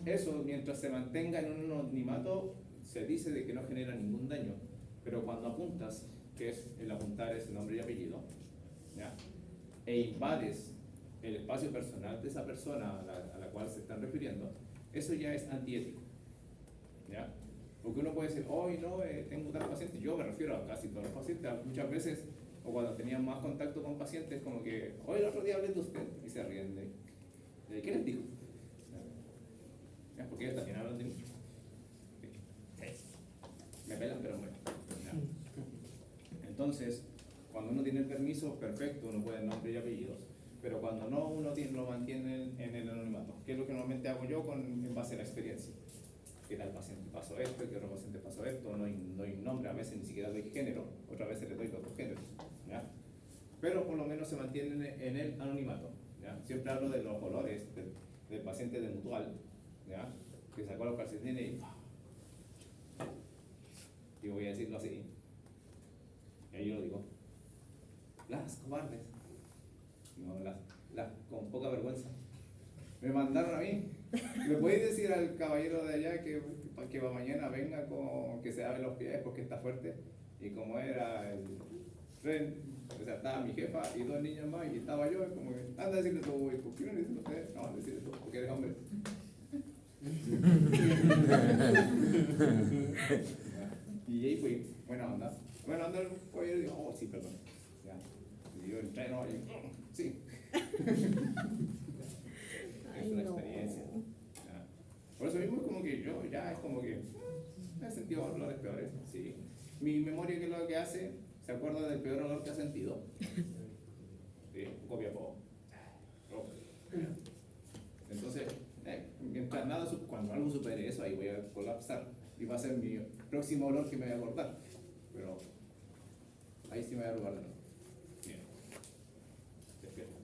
Eso, mientras se mantenga en un anonimato, se dice de que no genera ningún daño, pero cuando apuntas que es el apuntar ese nombre y apellido, ¿ya? E invades el espacio personal de esa persona a la cual se están refiriendo, eso ya es antiético, ¿ya? Porque uno puede decir, hoy no, tengo tal paciente, yo me refiero a casi todos los pacientes, muchas veces, o cuando tenían más contacto con pacientes, como que, hoy el otro día hablé de usted, y se ríen de ¿qué les digo? ¿Ya? Porque ellos también hablan de mí. Me pelan, pero bueno. ¿Ya? Entonces, cuando uno tiene el permiso, perfecto, uno puede nombre y apellidos, pero cuando no, uno lo mantiene en el anonimato, que es lo que normalmente hago yo en base a la experiencia. Que tal paciente pasó esto, que otro paciente pasó esto, no doy nombre, a veces ni siquiera doy género, otras veces le doy los dos géneros, ¿ya? Pero por lo menos se mantienen en el anonimato, ¿ya? Siempre hablo de los olores del paciente de Mutual, ¿ya? Que sacó los calcetines y voy a decirlo así, y ahí yo lo digo, las cobardes, no, las con poca vergüenza, me mandaron a mí. ¿Le podéis decir al caballero de allá que mañana venga con que se lave los pies porque está fuerte? Y como era el tren, o sea, estaba mi jefa y dos niños más y estaba yo, como que, anda a decirle tú, ¿por qué no le dicen ustedes? No, decirle tú, porque eres hombre. Y ahí fui, buena onda el caballero y digo, oh, sí, perdón. Ya. Y yo entreno y, sí. Es una experiencia. ¿Ya? Por eso mismo es como que yo ya es como que he sentido olores peores. Sí. Mi memoria, ¿qué es lo que hace? Se acuerda del peor olor que ha sentido. Sí, copia poco. Entonces, mientras nada, cuando algo supere eso, ahí voy a colapsar y va a ser mi próximo olor que me voy a acordar. Pero ahí sí me voy a robar de nuevo. Bien. Despierto.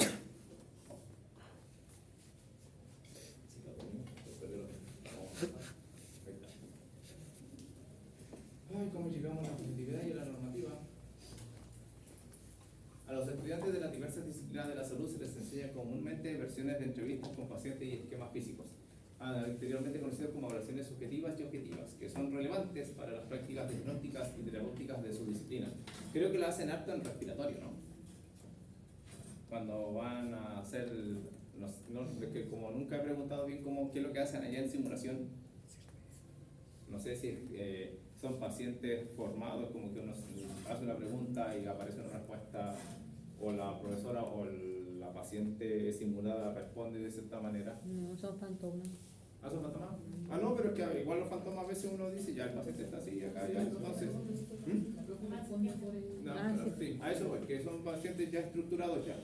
Ay, ¿cómo llegamos a la positividad y a la normativa? A los estudiantes de las diversas disciplinas de la salud se les enseña comúnmente versiones de entrevistas con pacientes y esquemas físicos, anteriormente conocidos como evaluaciones subjetivas y objetivas, que son relevantes para las prácticas diagnósticas y terapéuticas de su disciplina. Creo que lo hacen harto en respiratorio, ¿no? Cuando van a hacer, que como nunca he preguntado bien qué es lo que hacen allá en simulación, no sé si son pacientes formados, como que uno hace una pregunta y aparece una respuesta, o la profesora o la paciente simulada responde de cierta manera. No, son fantasmas. ¿Ah, son fantasmas? Ah, no, pero es que igual los fantasmas a veces uno dice, ya el paciente está así, acá, ya, entonces. No, sí, a eso voy, que son pacientes ya estructurados ya.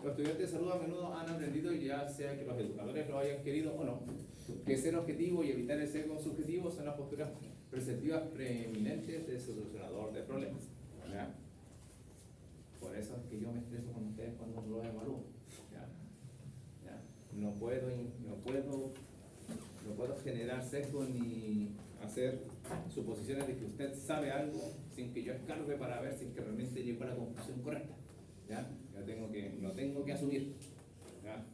Los estudiantes de salud a menudo han aprendido, ya sea que los educadores lo hayan querido o no, que ser objetivo y evitar el sesgo subjetivo son las posturas perceptivas preeminentes del solucionador de problemas. ¿Ya? Por eso es que yo me estreso con ustedes cuando los evalúo. ¿Ya? ¿Ya? No puedo generar sesgo ni hacer suposiciones de que usted sabe algo sin que yo escarbe para ver si es que realmente llego a la conclusión correcta. ¿Ya? Lo tengo que asumir. ¿Ya?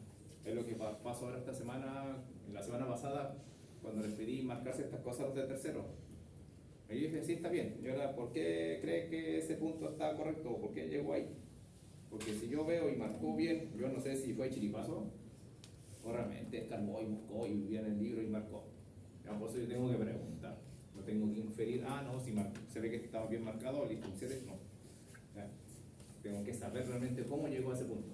Es lo que pasó ahora esta semana, la semana pasada, cuando les pedí marcar ciertas cosas a los de tercero. Y yo dije, sí, está bien. Y ahora, ¿por qué cree que ese punto está correcto? ¿O por qué llegó ahí? Porque si yo veo y marcó bien, yo no sé si fue chiripazo o realmente escarbó y buscó y vio en el libro y marcó. ¿Ya? Por eso yo tengo que preguntar. No tengo que inferir, no, si se ve que estaba bien marcado, listo, no. ¿Ya? Tengo que saber realmente cómo llegó a ese punto.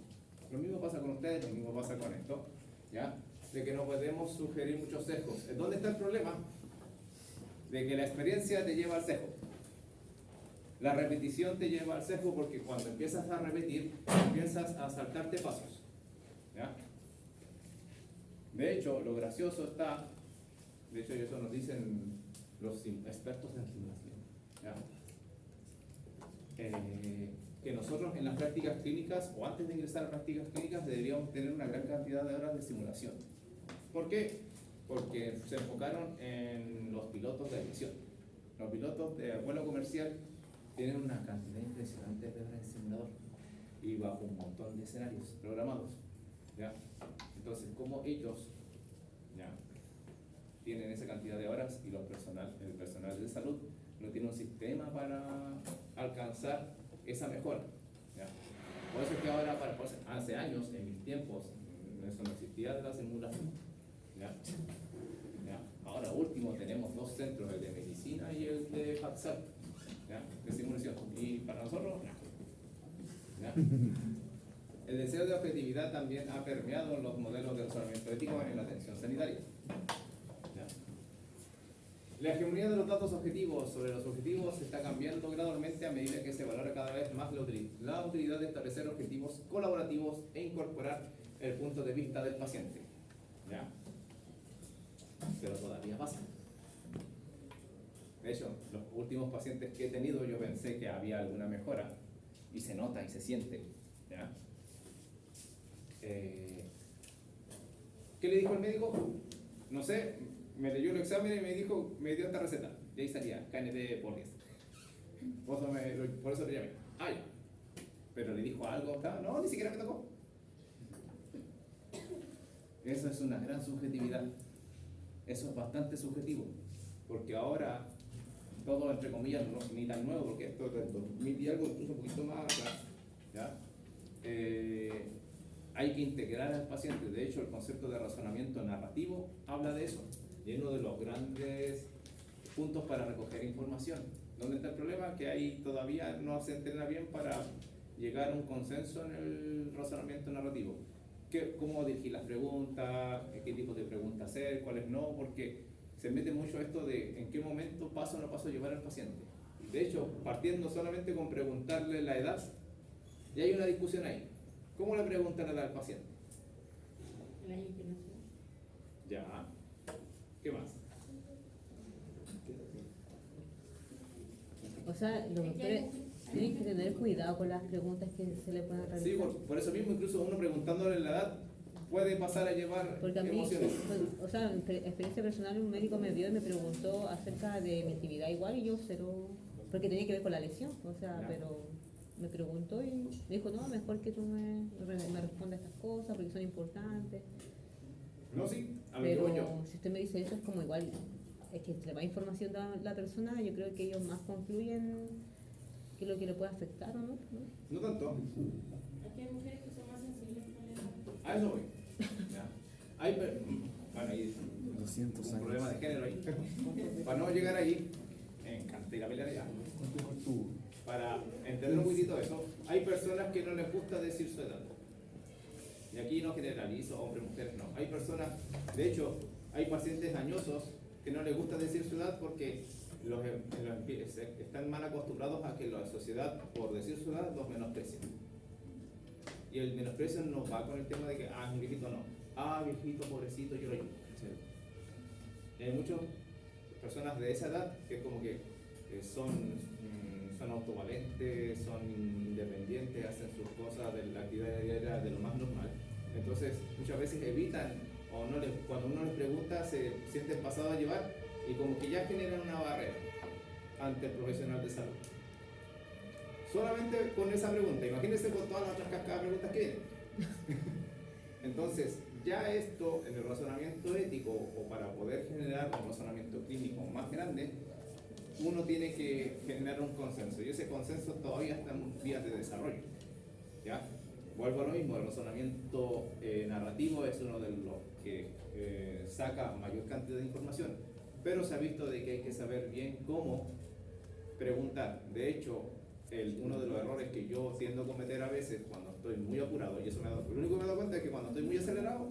Lo mismo pasa con ustedes, lo mismo pasa con esto, ¿ya? De que no podemos sugerir muchos sesgos. ¿Dónde está el problema? De que la experiencia te lleva al sesgo. La repetición te lleva al sesgo porque cuando empiezas a repetir, empiezas a saltarte pasos, ¿ya? De hecho, lo gracioso está, de hecho eso nos dicen los expertos en simulación, ¿ya? Que nosotros en las prácticas clínicas o antes de ingresar a prácticas clínicas deberíamos tener una gran cantidad de horas de simulación. ¿Por qué? Porque se enfocaron en los pilotos de aviación. Los pilotos de vuelo comercial tienen una cantidad impresionante de horas de simulador y bajo un montón de escenarios programados, ¿ya? Entonces, como ellos, ¿ya?, tienen esa cantidad de horas y el personal de salud no tiene un sistema para alcanzar esa mejora. ¿Ya? Por eso es que ahora, hace años, en mis tiempos, eso no existía de la simulación. ¿Ya? ¿Ya? Ahora último tenemos dos centros, el de medicina y el de Hatzal, ¿ya? De simulación. Y para nosotros, nada. ¿Ya? El deseo de objetividad también ha permeado en los modelos de razonamiento ético en la atención sanitaria. ¿Ya? La hegemonía de los datos objetivos sobre los objetivos está cambiando gradualmente a medida que se valora cada vez más la utilidad de establecer objetivos colaborativos e incorporar el punto de vista del paciente. ¿Ya? Pero todavía pasa. De hecho, los últimos pacientes que he tenido yo pensé que había alguna mejora y se nota y se siente. ¿Ya? ¿Qué le dijo el médico? No sé, me leyó el examen y me dio esta receta. Y ahí salía, KNT por 10. Por eso le llamé. Ah, ya. Pero le dijo algo, no, ni siquiera me tocó. Eso es una gran subjetividad. Eso es bastante subjetivo. Porque ahora, todo entre comillas, no, ni tan nuevo, porque esto es del 2000 y algo, incluso un poquito más atrás. ¿Ya? Hay que integrar al paciente. De hecho, el concepto de razonamiento narrativo habla de eso. Y es uno de los grandes puntos para recoger información. ¿Dónde está el problema? Que ahí todavía no se entrena bien para llegar a un consenso en el razonamiento narrativo. ¿Cómo dirigir las preguntas? ¿Qué tipo de preguntas hacer? ¿Cuáles no? Porque se mete mucho esto de en qué momento paso o no paso a llevar al paciente. De hecho, partiendo solamente con preguntarle la edad, ya hay una discusión ahí. ¿Cómo le preguntan la edad al paciente? El año que nació. Ya. ¿Qué más? O sea, los doctores tienen que tener cuidado con las preguntas que se le puedan realizar. Sí, por eso mismo, incluso uno preguntándole la edad puede pasar a llevar Porque a mí, emociones. o sea, en experiencia personal, un médico me vio y me preguntó acerca de mi actividad igual y yo cero, porque tenía que ver con la lesión, o sea, Ya. pero me preguntó y me dijo, no, mejor que tú me respondas estas cosas porque son importantes. No, sí, a lo que Pero voy yo. si usted me dice eso, es como igual, es que entre más información da la persona, yo creo que ellos más concluyen que lo que le puede afectar o no. No tanto. Aquí hay mujeres que son más sensibles con eso. A eso voy. Ya. Bueno, hay 200 un años. problema de género ahí. Para no llegar ahí, me encanta ir a pelear allá. Para entender un poquitito eso, hay personas que no les gusta decir su edad. Y aquí no generalizo, hombres, mujeres, no. Hay personas, de hecho, hay pacientes añosos que no les gusta decir su edad porque están mal acostumbrados a que la sociedad, por decir su edad, los menosprecia. Y el menosprecio no va con el tema de que, es un viejito, no. Viejito, pobrecito, yo lo ayudo. Y hay muchas personas de esa edad que como que son autovalentes, son independientes, hacen sus cosas de la actividad diaria de lo más normal. Entonces, muchas veces evitan, o cuando uno les pregunta, se sienten pasados a llevar y como que ya generan una barrera ante el profesional de salud. Solamente con esa pregunta, imagínense con todas las otras cascadas de preguntas que vienen. Entonces, ya esto en el razonamiento ético o para poder generar un razonamiento clínico más grande, uno tiene que generar un consenso y ese consenso todavía está en vías de desarrollo. ¿Ya? Vuelvo a lo mismo, el razonamiento narrativo es uno de los que saca mayor cantidad de información, pero se ha visto de que hay que saber bien cómo preguntar. De hecho, uno de los errores que yo tiendo a cometer a veces cuando estoy muy apurado, y eso lo único que me doy cuenta es que cuando estoy muy acelerado,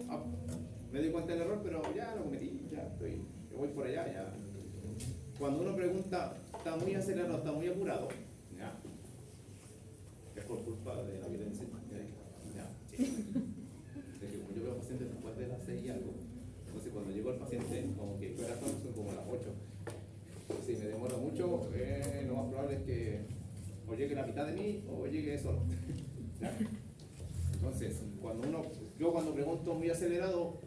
me doy cuenta del error, pero ya lo cometí, yo voy por allá, ya. Cuando uno pregunta, está muy acelerado, está muy apurado, ya, es por culpa de la violencia, ya. De que como yo veo pacientes después de las 6 y algo, entonces cuando llego al paciente, como que son como las 8. Si me demoro mucho, lo más probable es que o llegue la mitad de mí o llegue solo. ¿Ya? Entonces, yo cuando pregunto muy acelerado,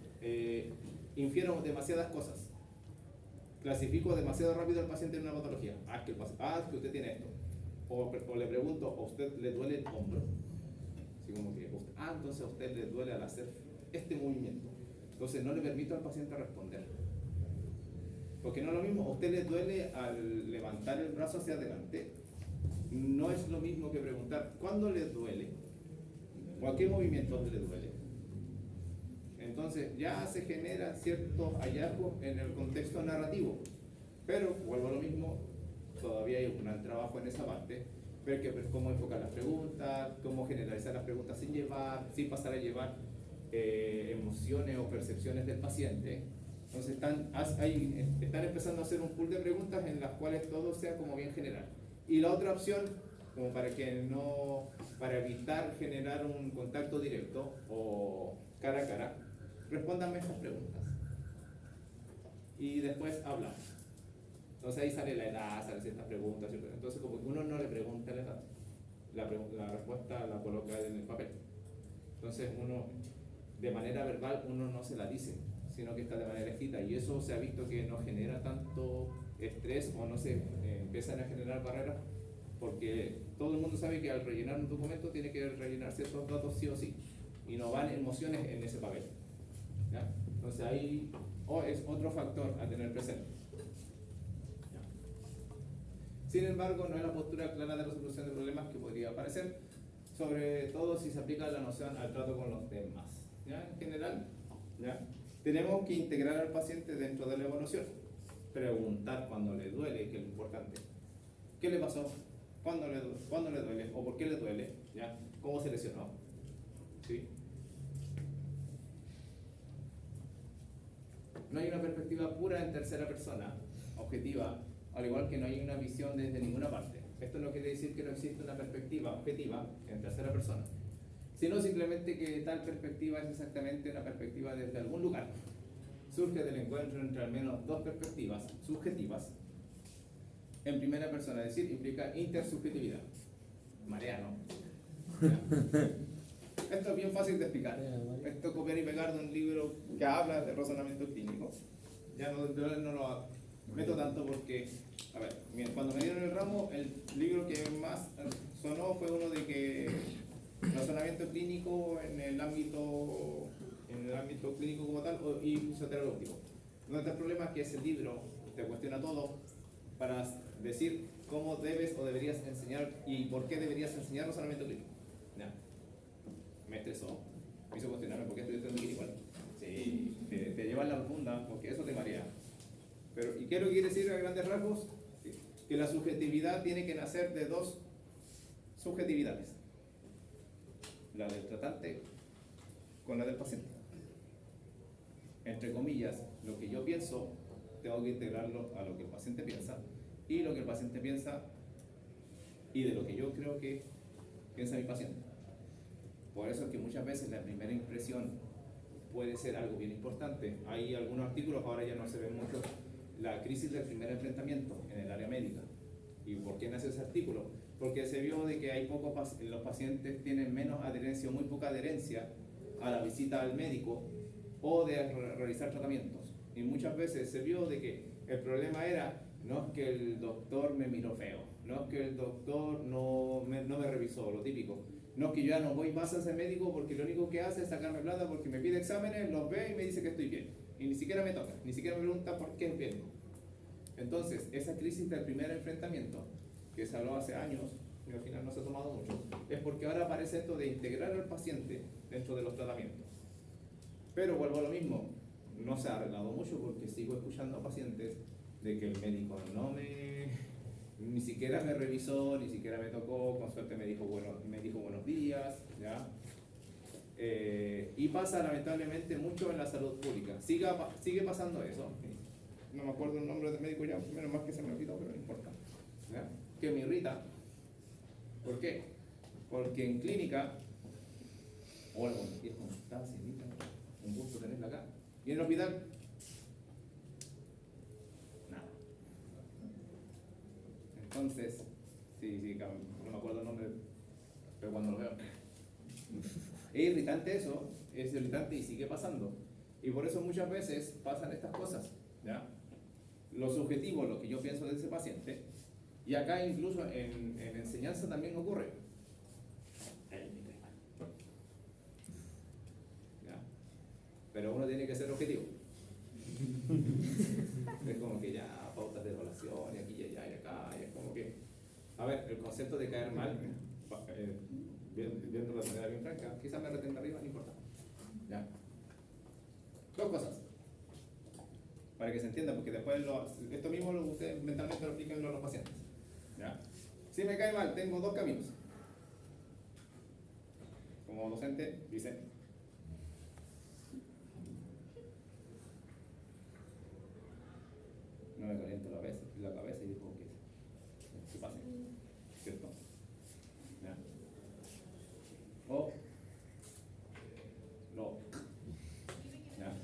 infiero demasiadas cosas. Clasifico demasiado rápido al paciente en una patología. Es que usted tiene esto. O le pregunto, ¿a usted le duele el hombro? Así como que, entonces a usted le duele al hacer este movimiento. Entonces no le permito al paciente responder. Porque no es lo mismo, ¿a usted le duele al levantar el brazo hacia adelante? no es lo mismo que preguntar ¿cuándo le duele? ¿O a qué movimientos le duele? Entonces ya se generan ciertos hallazgos en el contexto narrativo, pero vuelvo a lo mismo, todavía hay un gran trabajo en esa parte, ver cómo enfocar las preguntas, cómo generalizar las preguntas sin pasar a llevar emociones o percepciones del paciente. Entonces están empezando a hacer un pool de preguntas en las cuales todo sea como bien general. Y la otra opción, como para evitar generar un contacto directo o cara a cara, respóndanme estas preguntas. Y después hablamos. Entonces ahí sale la edad, salen ciertas preguntas, ¿cierto? Entonces como que uno no le pregunta la edad, la respuesta la coloca en el papel. Entonces uno, de manera verbal, uno no se la dice, sino que está de manera escrita, y eso se ha visto que no genera tanto estrés o no se empiezan a generar barreras, porque todo el mundo sabe que al rellenar un documento tiene que rellenar ciertos datos sí o sí, y no van emociones en ese papel, ¿ya? Entonces ahí es otro factor a tener presente. ¿Ya? Sin embargo, no es la postura clara de resolución de problemas que podría aparecer, sobre todo si se aplica la noción al trato con los demás. ¿Ya? En general, ¿ya? Tenemos que integrar al paciente dentro de la evaluación, preguntar cuando le duele, que es lo importante. ¿Qué le pasó? ¿Cuándo le duele? ¿O por qué le duele? ¿Ya? ¿Cómo se lesionó? ¿Sí? No hay una perspectiva pura en tercera persona, objetiva, al igual que no hay una visión desde ninguna parte. Esto no quiere decir que no existe una perspectiva objetiva en tercera persona, sino simplemente que tal perspectiva es exactamente una perspectiva desde algún lugar. Surge del encuentro entre al menos dos perspectivas subjetivas en primera persona, es decir, implica intersubjetividad. Marea, ¿no? Esto es bien fácil de explicar. Esto es copiar y pegar de un libro que habla de razonamiento clínico. Ya no lo meto tanto porque, a ver, cuando me dieron el ramo, el libro que más sonó fue uno de que razonamiento clínico en el ámbito clínico como tal y fisioterapéutico. No está el problema es que ese libro te cuestiona todo para decir cómo debes o deberías enseñar y por qué deberías enseñar razonamiento clínico. Ya. Me estresó, me hizo cuestionarme por qué estoy estudiando clínico. Sí, te lleva a la profunda porque eso te marea. Pero, ¿y qué es lo que quiere decir a grandes rasgos? Sí, que la subjetividad tiene que nacer de dos subjetividades: la del tratante con la del paciente. Entre comillas, lo que yo pienso tengo que integrarlo a lo que el paciente piensa, y lo que el paciente piensa y de lo que yo creo que piensa mi paciente. Por eso es que muchas veces la primera impresión puede ser algo bien importante. Hay algunos artículos, ahora ya no se ven mucho, la crisis del primer enfrentamiento en el área médica. ¿Y por qué nace ese artículo? Porque se vio de que hay los pacientes tienen menos adherencia o muy poca adherencia a la visita al médico o de realizar tratamientos. Y muchas veces se vio de que el problema era, no es que el doctor me miró feo, no es que el doctor no me revisó, lo típico. No es que yo ya no voy más a ese médico porque lo único que hace es sacarme plata porque me pide exámenes, los ve y me dice que estoy bien. Y ni siquiera me toca, ni siquiera me pregunta por qué es bien. Entonces, esa crisis del primer enfrentamiento, que se habló hace años, y al final no se ha tomado mucho, es porque ahora aparece esto de integrar al paciente dentro de los tratamientos. Pero vuelvo a lo mismo, no se ha arreglado mucho porque sigo escuchando a pacientes de que el médico ni siquiera me revisó, ni siquiera me tocó, con suerte me dijo buenos días, ¿ya? Y pasa lamentablemente mucho en la salud pública. Sigue pasando eso. No me acuerdo el nombre del médico ya, menos mal que se me olvidó, pero no importa. ¿Ya? Que me irrita. ¿Por qué? Porque en clínica, hola, buenos días, ¿cómo estás, señorita? Un gusto tenerla acá. Y en el hospital, nada. Entonces, sí, no me acuerdo el nombre, pero cuando lo veo. Es irritante eso, es irritante y sigue pasando. Y por eso muchas veces pasan estas cosas, ¿ya? Lo subjetivo, lo que yo pienso de ese paciente, y acá incluso en enseñanza también ocurre. ¿Ya? Pero uno tiene que ser objetivo. Es como que ya pautas de evaluación y aquí y allá y acá, y es como que a ver, el concepto de caer mal, viéndolo de manera bien franca, quizás me retenga arriba, no importa. ¿Ya? Dos cosas. Para que se entienda, porque después esto mismo ustedes mentalmente lo explican a los pacientes. ¿Ya? Si me cae mal, tengo dos caminos. Como docente, dice: no me caliento la cabeza y digo que pase, ¿cierto? ¿Ya? O no. ¿Ya?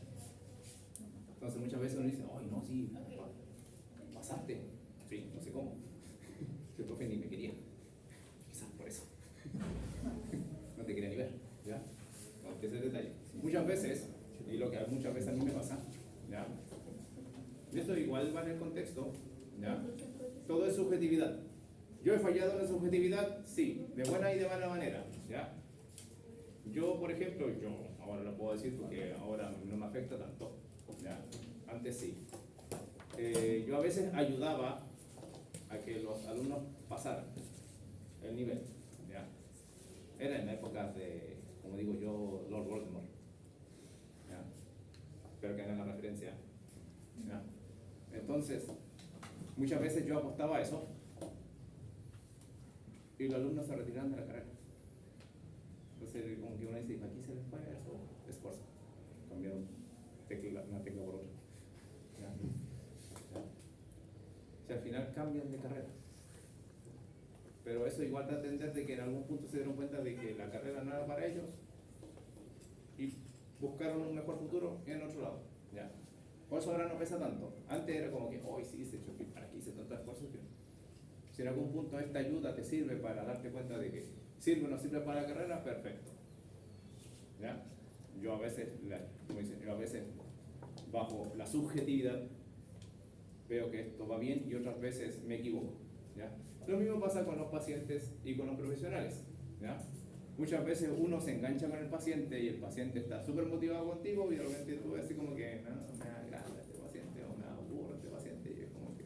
Entonces muchas veces uno dice: ay, no, sí, pasaste. Sí, no sé cómo. El profe ni me quería. Quizás por eso. No te quería ni ver. ¿Ya? Aunque ese detalle. Muchas veces, y lo que muchas veces a mí me pasa, ¿ya? Y esto igual va en el contexto, ¿ya? Todo es subjetividad. ¿Yo he fallado en la subjetividad? Sí, de buena y de mala manera, ¿ya? Yo, por ejemplo, ahora lo puedo decir porque ahora no me afecta tanto, ¿ya? Antes sí. Yo a veces ayudaba a que los alumnos pasaran el nivel, ¿ya? Era en épocas de, como digo yo, Lord Voldemort, ¿ya? Espero que hagan la referencia, ¿ya? Entonces, muchas veces yo apostaba a eso y los alumnos se retiraban de la carrera. Entonces, como que uno dice: aquí se les fue eso, esfuerzo. Cambiaron una tecla por otra. ¿Ya? ¿Ya? O sea, al final cambian de carrera. Pero eso igual da a entender de que en algún punto se dieron cuenta de que la carrera no era para ellos y buscaron un mejor futuro en otro lado. ¿Ya? Por eso ahora no pesa tanto. Antes era como que, hoy sí, ¿para qué hice tanto esfuerzo? Si en algún punto esta ayuda te sirve para darte cuenta de que sirve o no sirve para la carrera, perfecto. ¿Ya? Yo a veces, bajo la subjetividad, veo que esto va bien y otras veces me equivoco. ¿Ya? Lo mismo pasa con los pacientes y con los profesionales. ¿Ya? Muchas veces uno se engancha con el paciente y el paciente está súper motivado contigo y de repente tú ves así como que no, me agrada este paciente o me aburre este paciente y es como que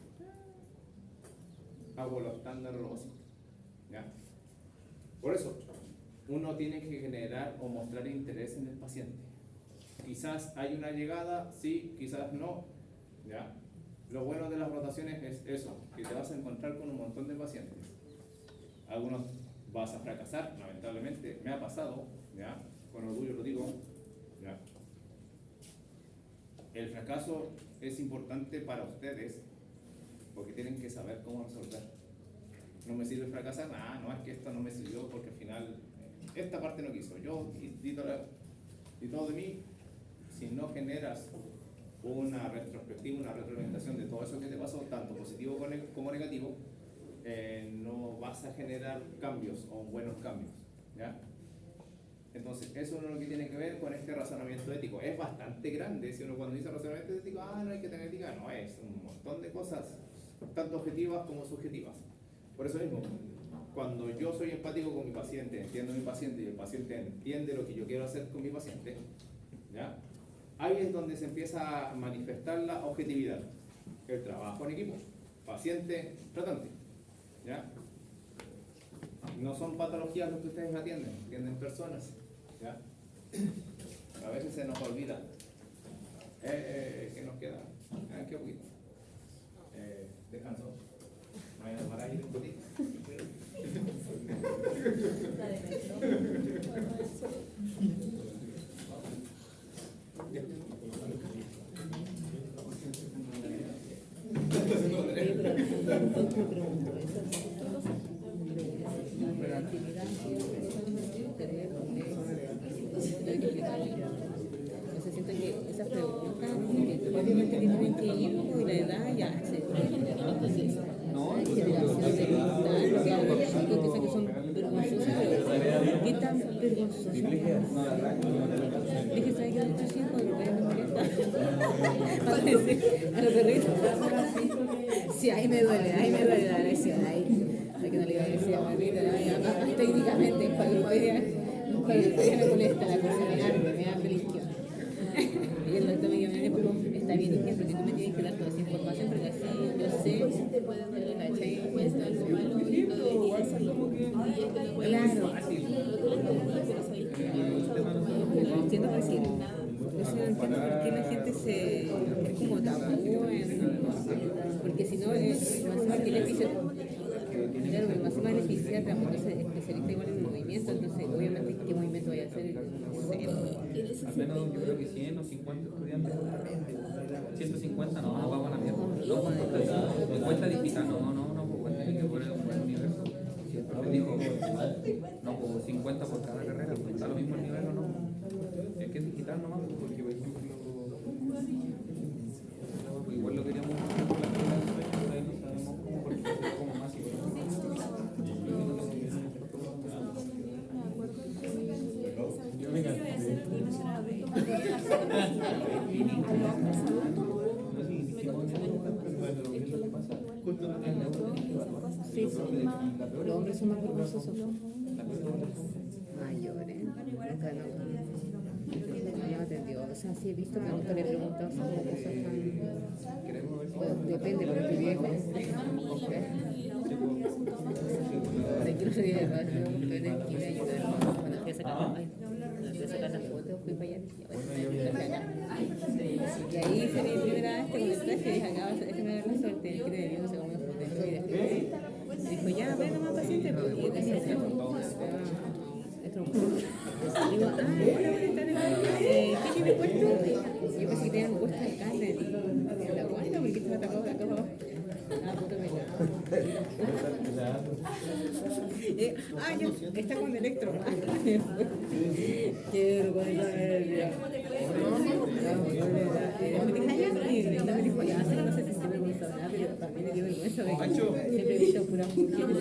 hago lo estándar o lo básico. ¿Ya? Por eso, uno tiene que generar o mostrar interés en el paciente. Quizás hay una llegada, sí, quizás no. ¿Ya? Lo bueno de las rotaciones es eso, que te vas a encontrar con un montón de pacientes. Algunos vas a fracasar, lamentablemente, me ha pasado, ¿ya? Con orgullo lo digo, ¿ya? El fracaso es importante para ustedes porque tienen que saber cómo resolver. No me sirve fracasar, no es que esto no me sirvió porque al final esta parte no quiso. Yo di todo de mí. Si no generas una retrospectiva, una retroalimentación de todo eso que te pasó, tanto positivo como negativo, no vas a generar cambios o buenos cambios, ¿ya? Entonces, eso es lo que tiene que ver con este razonamiento ético. Es bastante grande, si uno cuando dice razonamiento ético, no hay que tener ética, no, es un montón de cosas, tanto objetivas como subjetivas. Por eso mismo, cuando yo soy empático con mi paciente, entiendo a mi paciente y el paciente entiende lo que yo quiero hacer con mi paciente, ¿ya? Ahí es donde se empieza a manifestar la objetividad, el trabajo en equipo, paciente, tratante, ¿ya? No son patologías lo que ustedes atienden personas, ¿ya? A veces se nos olvida, ¿qué nos queda? ¿Qué poquito? Descanso. Vayan a parar y un poquito. Siento que esas preguntas obviamente tienen que ir con la edad ya hay generaciones de cristal, que hablan de chicos que son vergonzosos, pero ¿qué tan vergonzosos? Dije, ¿sabes qué? De 800 lo voy a molestar. A los perritos. Sí, ahí me duele la lesión, ahí. Hay que no le iba a decir a mi perrito, técnicamente, cuando me molesta la cosa, me da fricción. Y el doctor me dijo, está bien, Inge, porque tú me tienes que dar toda esa información, porque así yo sé. Te puede dar cuenta algo malo, lindo de decir, eso no entiendo por qué la gente es como tabú porque si no, más encima que el claro, más encima el fisiatra porque es especialista igual en el movimiento, entonces obviamente qué movimiento vaya a hacer, no sé. Al menos yo creo que 100 o 50 estudiantes. 150 no vamos a la mierda. No, pues encuesta digital, pues tiene que poner un buen universo. Si el profe dijo, no, pues 50 por cada carrera, pues está lo mismo el nivel o no. Es que es digital nomás, porque por ejemplo, igual lo queríamos hacer por la carrera de sueños, ahí no sabemos cómo, porque es como más Sí, los hombres son más vergonzosos. Mayores. Nunca no atendió. O sea, sí he visto, pero nunca le he preguntado si como cosas tan... Pues, depende, porque estoy viejo. Por aquí no se viene de paz, yo estoy en la esquina y cuando fui a sacar las fotos, fui para allá y ahí hice mi primera vez con el traje y dije, acá déjame ver la suerte, el que te dio, no sé cómo me fue, y después dijo, ya, ven nomás paciente, y decía, esto es un digo, hola, buenas tardes, ¿qué tiene puesto? Yo pensé que tenían puesto acá en la guarda, porque estaba atacado de acá abajo. Puta ya, está con electro. Qué vergüenza. Me dijo, ya, no sé si me gusta nada, pero también le dio vergüenza. Siempre he visto puras mujeres.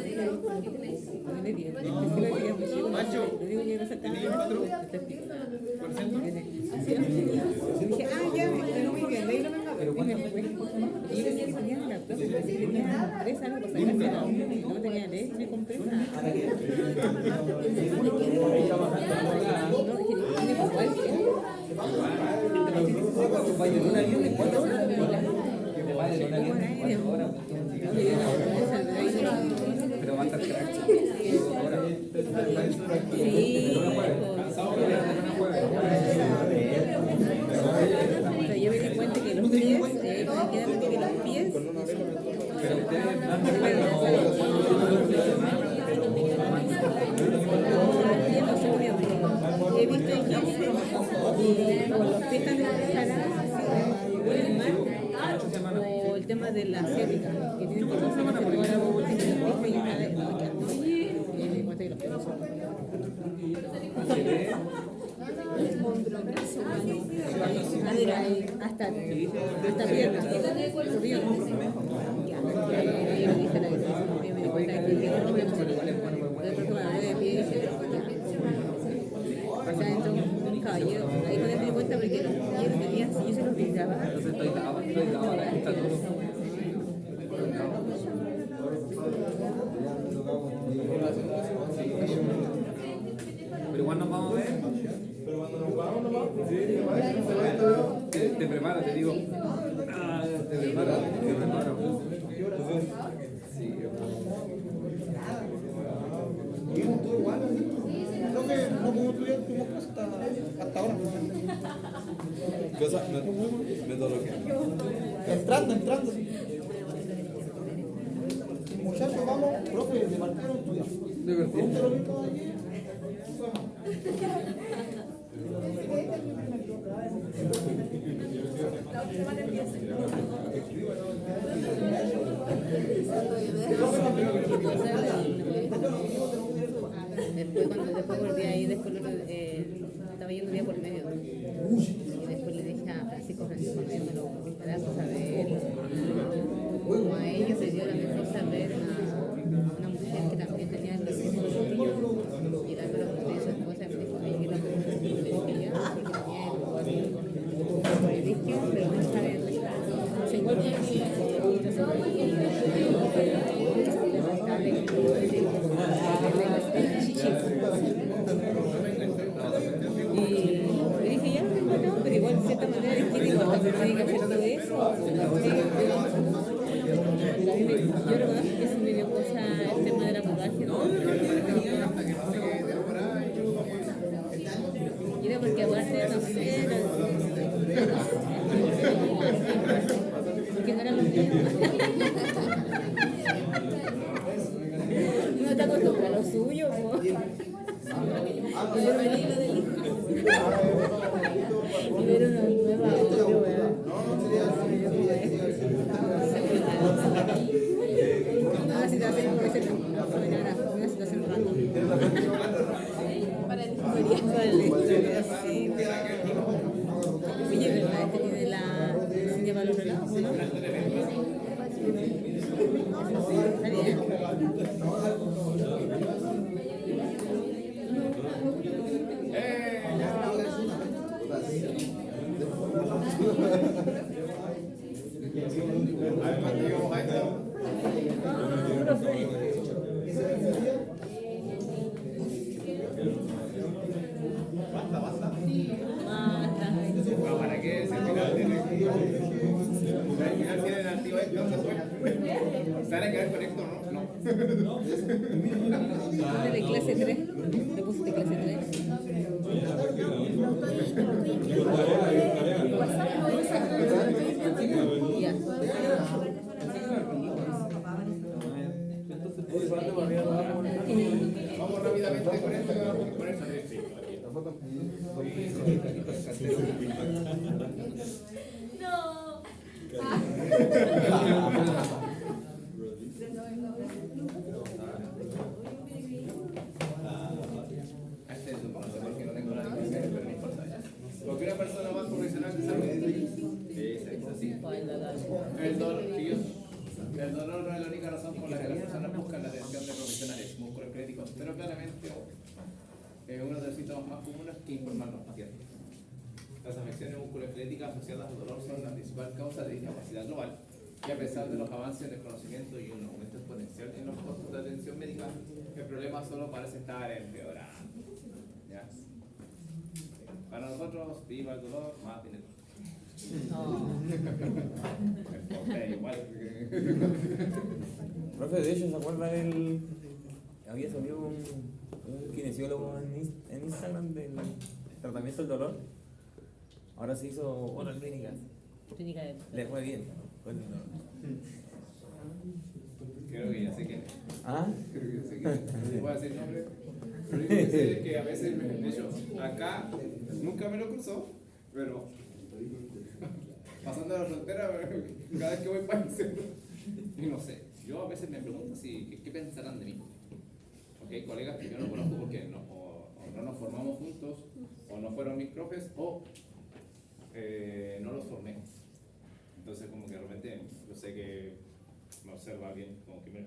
Macho, le digo que no se acaba. Dije, ya, muy bien, leí lo mismo. Pero cuando me fue, y yo pensé que tenía la plaza, pensé que tenía 3 años, pues ahí no tenía leche, me compré una. No, dije, tiene igual pero va a estar crack. Pero yo me di cuenta que los pies, que los pies, Pero ustedes dan he visto en 15 y con los pies están descarados, huelen mal, o el tema de la asiática, que tienen que pasar por ahora porque los pies y una vez, y me di cuenta que los pies no son. Hasta piernas, subió. Ya, yo le dije la diferencia, me di cuenta que el no me pasó igual. Después que me hablé de pie y dije, o sea, entró un caballero, ahí cuando me di cuenta porque los pies tenían, si yo se los pintaba. Entonces estoy dado, está todo. Pero igual nos vamos a ver. Pero cuando nos vamos, te preparo, te digo. Te preparo. Sí. Todo igual. Creo que no como tuvimos hasta ahora. Cosa, metodología. Entrando. Muchachos, vamos, profe, de partida no estudiamos. Pregúntale lo mismo de aquí. Después volví ahí, después estaba yendo día por medio. Y después le dije a Francisco, me lo brazos a ver. Como a ellos se dio la mejor saber a una mujer que también tenía el mismo y era con su esposa, me dijo, ay, que la mujer que tenía el religión, pero no sabe se encuentra así. Y dije, ya, no, pero igual de cierta manera es que digo, cuando se tiene que hacer todo eso, yo reconozco que es medio cosa el tema del abordaje, ¿no? Y era porque aparte, no sé, ¿Para qué? Si al final tiene el activo esto, ¿se van a quedar con esto o no? No. De clase 3. Le pusiste clase 3. Ya. Vamos rápidamente con esto que vamos a poner sobre el No. Este es un conocedor que no tengo nada que hacer, pero no importa ya. Porque una persona más profesional de salud es así. El dolor no es la única razón por la que las personas buscan la atención de profesionales musculoesqueléticos, pero claramente es uno de los síntomas más comunes que informan los pacientes. Las afecciones musculoesqueléticas asociadas al dolor son la principal causa de discapacidad global, y a pesar de los avances en el conocimiento y un aumento exponencial en los costos de atención médica, el problema solo parece estar empeorando. ¿Ya? Para nosotros, viva el dolor, más dinero. Igual. Profe, de hecho, ¿se acuerda había salido un kinesiólogo en Instagram del tratamiento del dolor? Ahora se hizo otra clínica. Clínica de... Le fue bien. Creo que ya sé quién es. ¿Ah? Creo que ya sé quién es. No voy a decir nombre. Lo único que sé es que a veces, de hecho, acá nunca me lo cruzó, pero pasando la frontera, cada vez que voy para el centro, y no sé, yo a veces me pregunto qué pensarán de mí. Porque hay colegas que yo no conozco porque o no nos formamos juntos, o no fueron mis profes, o no los formé. Entonces como que de repente yo sé que me observa alguien como que me...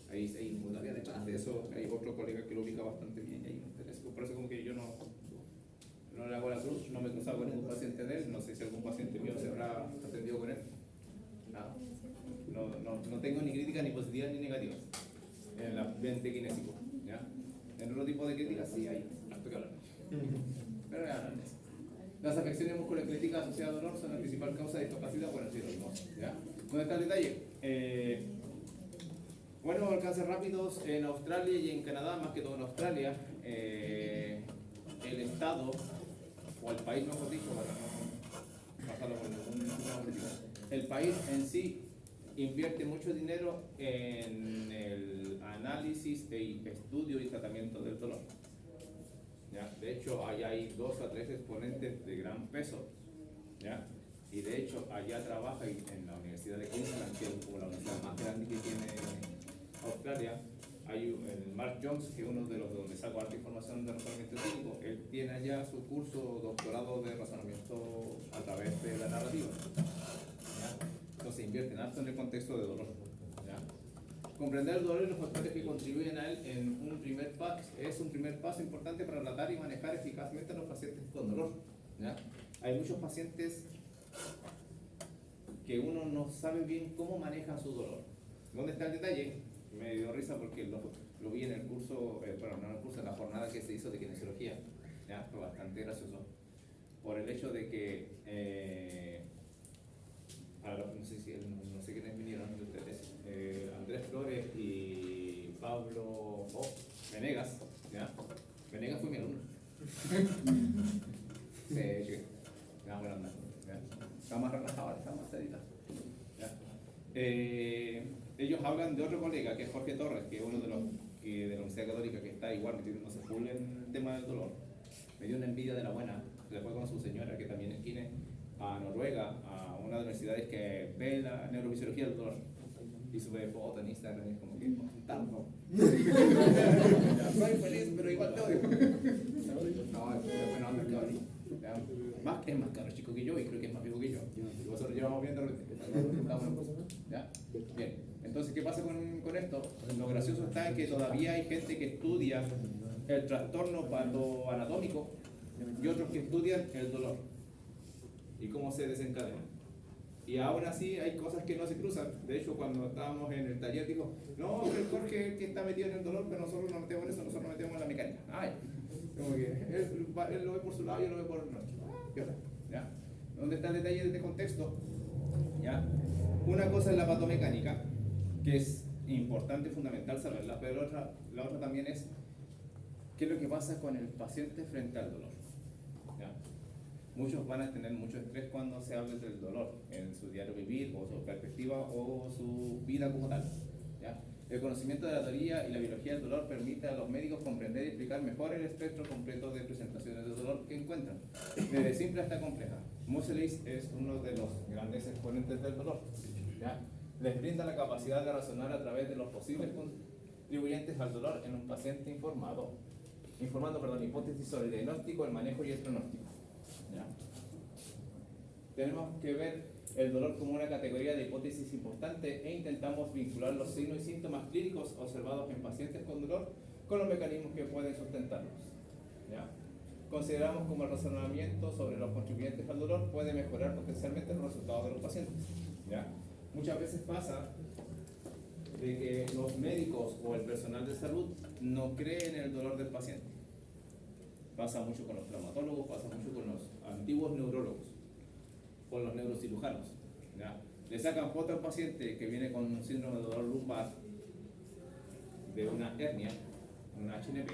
Hay una área detrás de eso, hay otro colega que lo ubica bastante bien y hay un interés. Por eso como que yo no le hago la cruz, no me he cruzado con ningún paciente de él, no sé si algún paciente mío se habrá atendido con él. Nada. No tengo ni críticas ni positivas ni negativas en el ambiente kinésico. ¿Ya? En otro tipo de críticas sí hay harto que hablar. Pero ya hablan de eso. Las afecciones musculoesqueléticas asociadas al dolor son la principal causa de discapacidad por el cielo. ¿Ya? ¿Dónde está el detalle? Bueno, alcances rápidos en Australia y en Canadá, más que todo en Australia, el estado, o el país mejor dicho, para no pasarlo por ninguna política, el país en sí invierte mucho dinero en el análisis, estudio y tratamiento del dolor. ¿Ya? De hecho, allá hay 2 a 3 exponentes de gran peso. ¿Ya? Y de hecho, allá trabaja en la Universidad de Queensland, que es como la universidad más grande que tiene Australia. Hay el Mark Jones, que es uno de los de donde saco harta información de razonamiento clínico. Él tiene allá su curso doctorado de razonamiento a través de la narrativa. ¿Ya? Entonces invierten harto en el contexto de dolor. ¿Ya? Comprender el dolor y los factores que contribuyen a él es un primer paso importante para tratar y manejar eficazmente a los pacientes con dolor. ¿Ya? Hay muchos pacientes que uno no sabe bien cómo manejan su dolor. ¿Dónde está el detalle? Me dio risa porque lo vi en el curso, no en el curso, en la jornada que se hizo de kinesiología. ¿Ya? Fue bastante gracioso. Por el hecho de que, no sé quiénes vinieron de ustedes, Andrés Flores y Pablo Venegas. ¿Ya? Venegas fue mi alumno. Sí, ya, buena onda. Está más relajado, está más sedita. Ellos hablan de otro colega que es Jorge Torres, que es uno de los de la Universidad Católica, que está igual metiéndose full en el tema del dolor. Me dio una envidia de la buena. Se fue con su señora, que también es kine, a Noruega, a una de las universidades que ve la neurofisiología del dolor. Y sube fotos en Instagram y es como que, tanto. Soy feliz, pero igual te odio. No, es bueno, cabrón. es más caro chico que yo y creo que es más viejo que yo. Y nosotros llevamos viendo ¿ya? Bien, entonces, ¿qué pasa con esto? Lo gracioso está en que todavía hay gente que estudia el trastorno patoanatómico y otros que estudian el dolor y cómo se desencadena. Y aún así hay cosas que no se cruzan. De hecho, cuando estábamos en el taller dijo, no, el Jorge es el que está metido en el dolor, pero nosotros no metemos en eso, nosotros nos metemos en la mecánica. Ay, como que él lo ve por su lado y yo lo veo por el nuestro. ¿Ya? ¿Dónde está el detalle de este contexto? ¿Ya? Una cosa es la patomecánica, que es importante y fundamental saberla, pero la otra también es qué es lo que pasa con el paciente frente al dolor. ¿Ya? Muchos van a tener mucho estrés cuando se habla del dolor en su diario vivir o su perspectiva o su vida como tal. ¿Ya? El conocimiento de la teoría y la biología del dolor permite a los médicos comprender y explicar mejor el espectro completo de presentaciones de dolor que encuentran, desde simple hasta compleja. Moseley es uno de los grandes exponentes del dolor. ¿Ya? Les brinda la capacidad de razonar a través de los posibles contribuyentes al dolor en un paciente informando hipótesis sobre el diagnóstico, el manejo y el pronóstico. ¿Ya? Tenemos que ver el dolor como una categoría de hipótesis importante e intentamos vincular los signos y síntomas clínicos observados en pacientes con dolor con los mecanismos que pueden sustentarlos. ¿Ya? Consideramos como el razonamiento sobre los contribuyentes al dolor puede mejorar potencialmente los resultados de los pacientes. ¿Ya? Muchas veces pasa de que los médicos o el personal de salud no creen en el dolor del paciente. Pasa mucho con los traumatólogos, pasa mucho con los antiguos neurólogos, con los neurocirujanos. ¿Ya? Le sacan foto al paciente que viene con un síndrome de dolor lumbar, de una hernia, una HNP,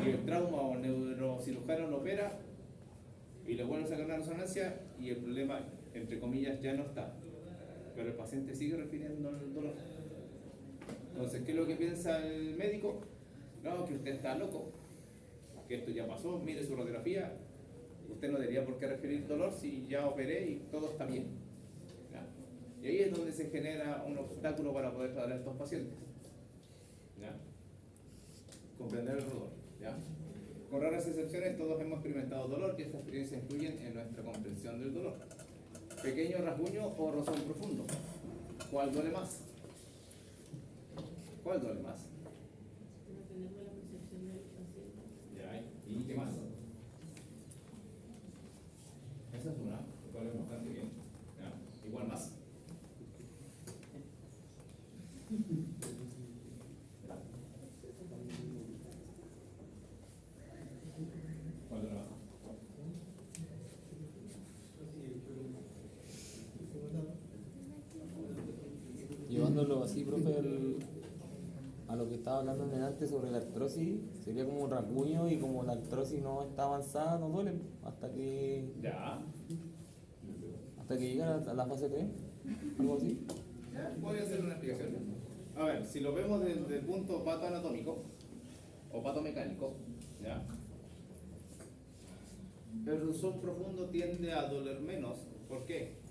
y el trauma o el neurocirujano lo opera y le vuelve a sacar una resonancia y el problema, entre comillas, ya no está. Pero el paciente sigue refiriendo el dolor. Entonces, ¿qué es lo que piensa el médico? No, que usted está loco, que esto ya pasó, mire su radiografía, usted no debería por qué referir dolor si ya operé y todo está bien. ¿Ya? Y ahí es donde se genera un obstáculo para poder tratar a estos pacientes. ¿Ya? Comprender el dolor. ¿Ya? Con raras excepciones, todos hemos experimentado dolor y estas experiencias influyen en nuestra comprensión del dolor. Pequeño rasguño o rozón profundo. ¿Cuál duele más? ¿Cuál duele más? No tenemos la percepción del paciente. Ya, ¿y qué más? Esa es una, lo cual es bastante bien. Ya, igual más. ¿Cuál duele más? Llevándolo así, profe, a lo que estaba hablando antes sobre la artrosis, sería como un rasguño y como la artrosis no está avanzada, no duele hasta que Ya. llega a la fase 3, algo así. Ya, voy a hacer una explicación. A ver, si lo vemos desde el punto patoanatómico o patomecánico, ¿ya? El rozón profundo tiende a doler menos. ¿Por qué?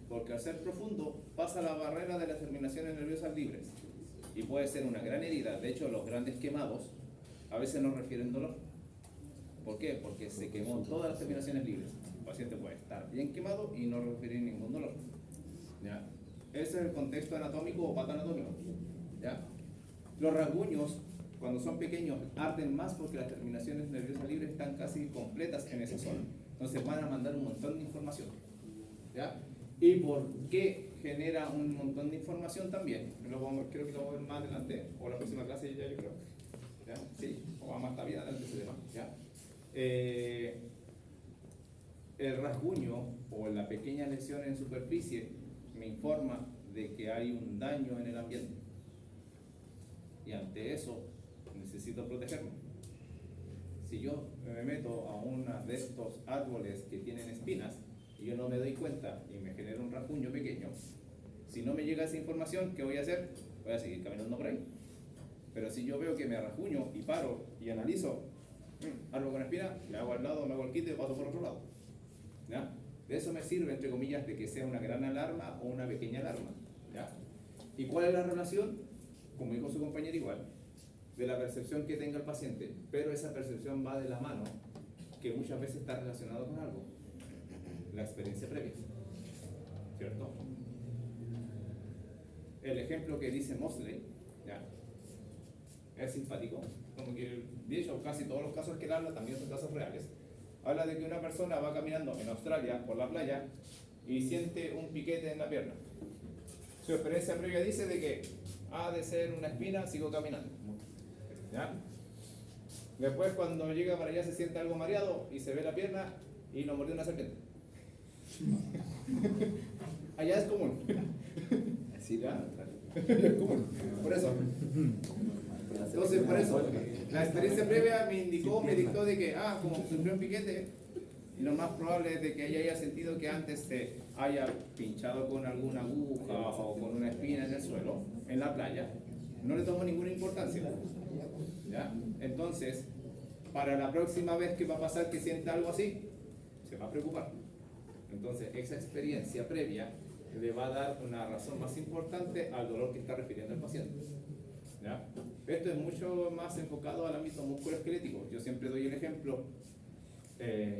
Porque al ser profundo pasa la barrera de las terminaciones nerviosas libres y puede ser una gran herida. De hecho, los grandes quemados a veces no refieren dolor. ¿Por qué? Porque se quemó todas las terminaciones libres. El paciente puede estar bien quemado y no referir ningún dolor. ¿Ya? Ese es el contexto anatómico o patoanatómico. ¿Ya? Los rasguños, cuando son pequeños, arden más porque las terminaciones nerviosas libres están casi completas en esa zona. Entonces van a mandar un montón de información. ¿Ya? ¿Y por qué genera un montón de información también? Creo que lo vamos a ver más adelante, o la próxima clase ya yo creo. ¿Ya? Sí, o vamos a bien adelante ese tema. ¿Ya? El rasguño o la pequeña lesión en superficie me informa de que hay un daño en el ambiente. Y ante eso necesito protegerme. Si yo me meto a uno de estos árboles que tienen espinas y yo no me doy cuenta y me genera un rasguño pequeño, si no me llega esa información, ¿qué voy a hacer? Voy a seguir caminando por ahí. Pero si yo veo que me rasguño y paro y analizo, árbol con espina, le hago al lado, me hago el quite y paso por otro lado. ¿Ya? De eso me sirve, entre comillas, de que sea una gran alarma o una pequeña alarma. ¿Ya? ¿Y cuál es la relación? Como dijo su compañero igual, de la percepción que tenga el paciente, pero esa percepción va de la mano que muchas veces está relacionado con algo, la experiencia previa, ¿cierto? El ejemplo que dice Mosley, ¿ya? Es simpático, como que de hecho casi todos los casos que él habla también son casos reales. Habla de que una persona va caminando en Australia por la playa y siente un piquete en la pierna. Su experiencia previa dice de que ha de ser una espina, sigo caminando, ¿ya? Después cuando llega para allá se siente algo mareado y se ve la pierna y lo mordió una serpiente. Allá es común. Así, ¿Ya? Es común. Por eso. Entonces, por eso, la experiencia previa me dictó de que, como sufrió un piquete, lo más probable es de que ella haya sentido que antes se haya pinchado con alguna aguja o con una espina en el suelo, en la playa. No le tomó ninguna importancia. ¿Ya? Entonces, para la próxima vez que va a pasar que sienta algo así, se va a preocupar. Entonces, esa experiencia previa le va a dar una razón más importante al dolor que está refiriendo el paciente. ¿Ya? Esto es mucho más enfocado al ámbito musculoesquelético. Yo siempre doy el ejemplo,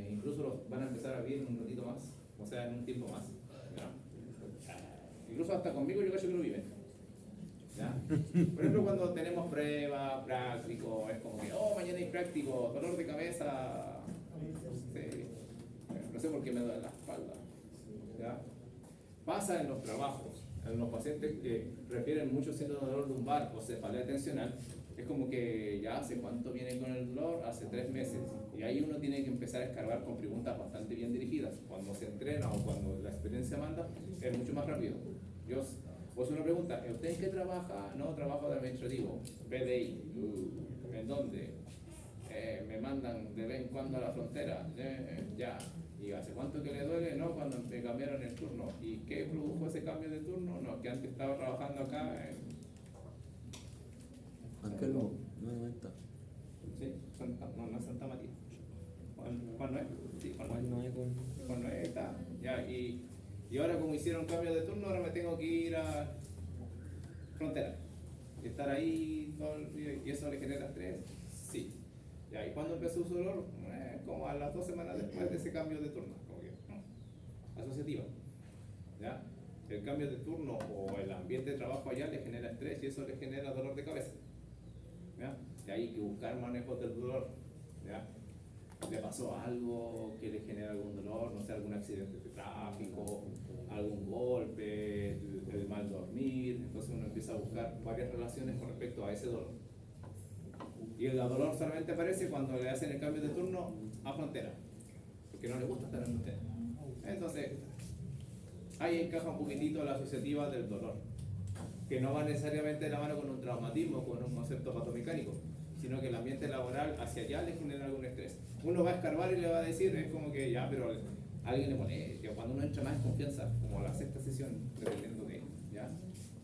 incluso los van a empezar a vivir en un ratito más, o sea, en un tiempo más. ¿Ya? Incluso hasta conmigo yo creo que lo viven. ¿Ya? Por ejemplo, cuando tenemos prueba, práctico, es como que, mañana hay práctico, dolor de cabeza, sí. No sé por qué me duele la espalda. ¿Ya? Pasa en los trabajos, en los pacientes que refieren mucho siendo dolor lumbar o cefalea tensional, es como que ya hace cuánto vienen con el dolor, hace 3 meses, y ahí uno tiene que empezar a escarbar con preguntas bastante bien dirigidas. Cuando se entrena o cuando la experiencia manda, es mucho más rápido. Pues uno pregunta, ¿usted en qué trabaja? No, trabajo de administrativo, PDI. ¿En dónde? Me mandan de vez en cuando a la frontera. Ya. ¿Y hace cuánto que le duele? No, cuando me cambiaron el turno. ¿Y qué produjo ese cambio de turno? No, que antes estaba trabajando acá en... Ángelo, 990. Sí, no es Santa María. Juan Noé. Sí, Juan Noé. Juan Noé está. Ya, y ahora como hicieron cambio de turno, ahora me tengo que ir a frontera. Y estar ahí todo el día, y eso le genera estrés. Sí. Ya, ¿y cuándo empezó su dolor? Como a las 2 semanas después de ese cambio de turno, como que, asociativa. ¿Ya? El cambio de turno o el ambiente de trabajo allá le genera estrés y eso le genera dolor de cabeza. ¿Ya? De ahí que buscar manejos del dolor. ¿Ya? ¿Le pasó algo que le genera algún dolor? No sé, algún accidente de tráfico, algún golpe, el mal dormir. Entonces uno empieza a buscar varias relaciones con respecto a ese dolor. Y el dolor solamente aparece cuando le hacen el cambio de turno a frontera, porque no le gusta estar en frontera. Entonces, ahí encaja un poquitito la asociativa del dolor, que no va necesariamente de la mano con un traumatismo, con un concepto patomecánico, sino que el ambiente laboral hacia allá le genera algún estrés. Uno va a escarbar y le va a decir, es como que ya, pero a alguien le molesta, cuando uno entra más en confianza, como la 6ª sesión, dependiendo de, ¿ya?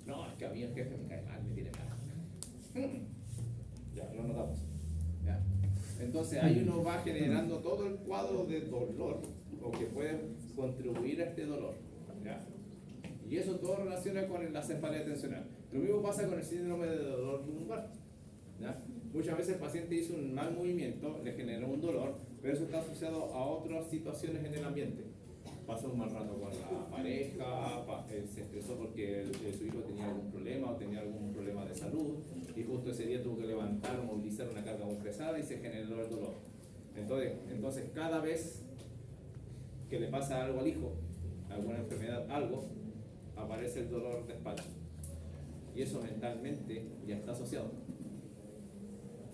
No, es que a mí el jefe me cae mal, me tiene mal. Ya, lo notamos. ¿Ya? Entonces ahí uno va generando todo el cuadro de dolor, o que puede contribuir a este dolor. ¿Ya? Y eso todo relaciona con la cefalea tensional. Lo mismo pasa con el síndrome de dolor lumbar. ¿Ya? Muchas veces el paciente hizo un mal movimiento, le generó un dolor, pero eso está asociado a otras situaciones en el ambiente. Pasó un mal rato con la pareja, se estresó porque su hijo tenía algún problema o tenía algún problema de salud y justo ese día tuvo que levantar o movilizar una carga muy pesada y se generó el dolor. Entonces cada vez que le pasa algo al hijo, alguna enfermedad, algo, aparece el dolor de espalda. Y eso mentalmente ya está asociado.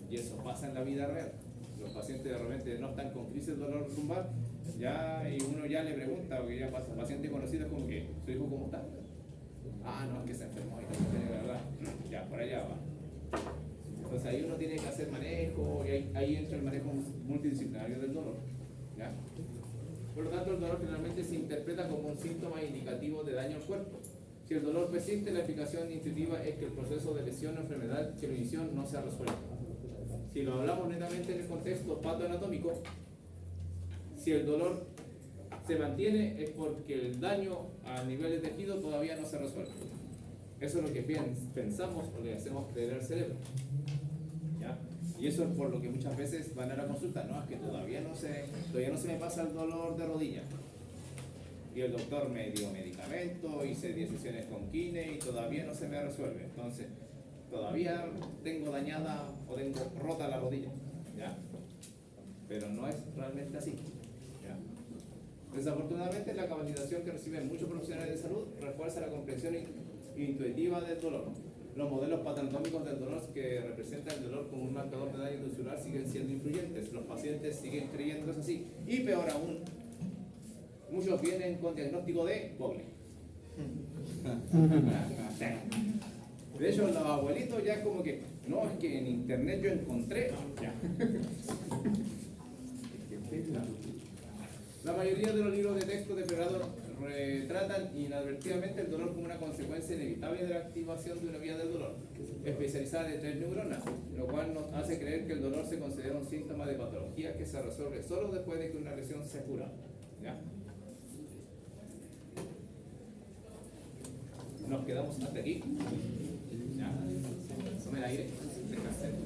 Y eso pasa en la vida real. Los pacientes de repente no están con crisis de dolor lumbar, ya, y uno ya le pregunta, porque ya pasa, paciente conocido es como que, ¿su hijo cómo está? No, es que se enfermó y no, ya, por allá va. Entonces ahí uno tiene que hacer manejo, y ahí entra el manejo multidisciplinario del dolor. ¿Ya? Por lo tanto, el dolor generalmente se interpreta como un síntoma indicativo de daño al cuerpo. Si el dolor persiste, la explicación intuitiva es que el proceso de lesión o enfermedad que lo inició no se ha resuelto. Si lo hablamos netamente en el contexto patoanatómico, si el dolor se mantiene es porque el daño a nivel de tejido todavía no se resuelve. Eso es lo que pensamos o le hacemos creer al cerebro. ¿Ya? Y eso es por lo que muchas veces van a la consulta, no, es que todavía no se me pasa el dolor de rodilla. Y el doctor me dio medicamento, hice 10 sesiones con kine y todavía no se me resuelve. Entonces, todavía tengo dañada o tengo rota la rodilla, ¿ya? Pero no es realmente así, ¿ya? Desafortunadamente, la capacitación que reciben muchos profesionales de salud refuerza la comprensión intuitiva del dolor. Los modelos patanatómicos del dolor que representan el dolor como un marcador de daño tisular siguen siendo influyentes. Los pacientes siguen creyendo que es así. Y peor aún, muchos vienen con diagnóstico de Google. De hecho, los abuelitos ya como que, no, es que en internet yo encontré. Ya. La mayoría de los libros de texto de Ferrado retratan inadvertidamente el dolor como una consecuencia inevitable de la activación de una vía del dolor, especializada de 3 neuronas, lo cual nos hace creer que el dolor se considera un síntoma de patología que se resuelve solo después de que una lesión se cura. ¿Ya? Nos quedamos hasta aquí. ¿Ya? Tome el aire, descansemos.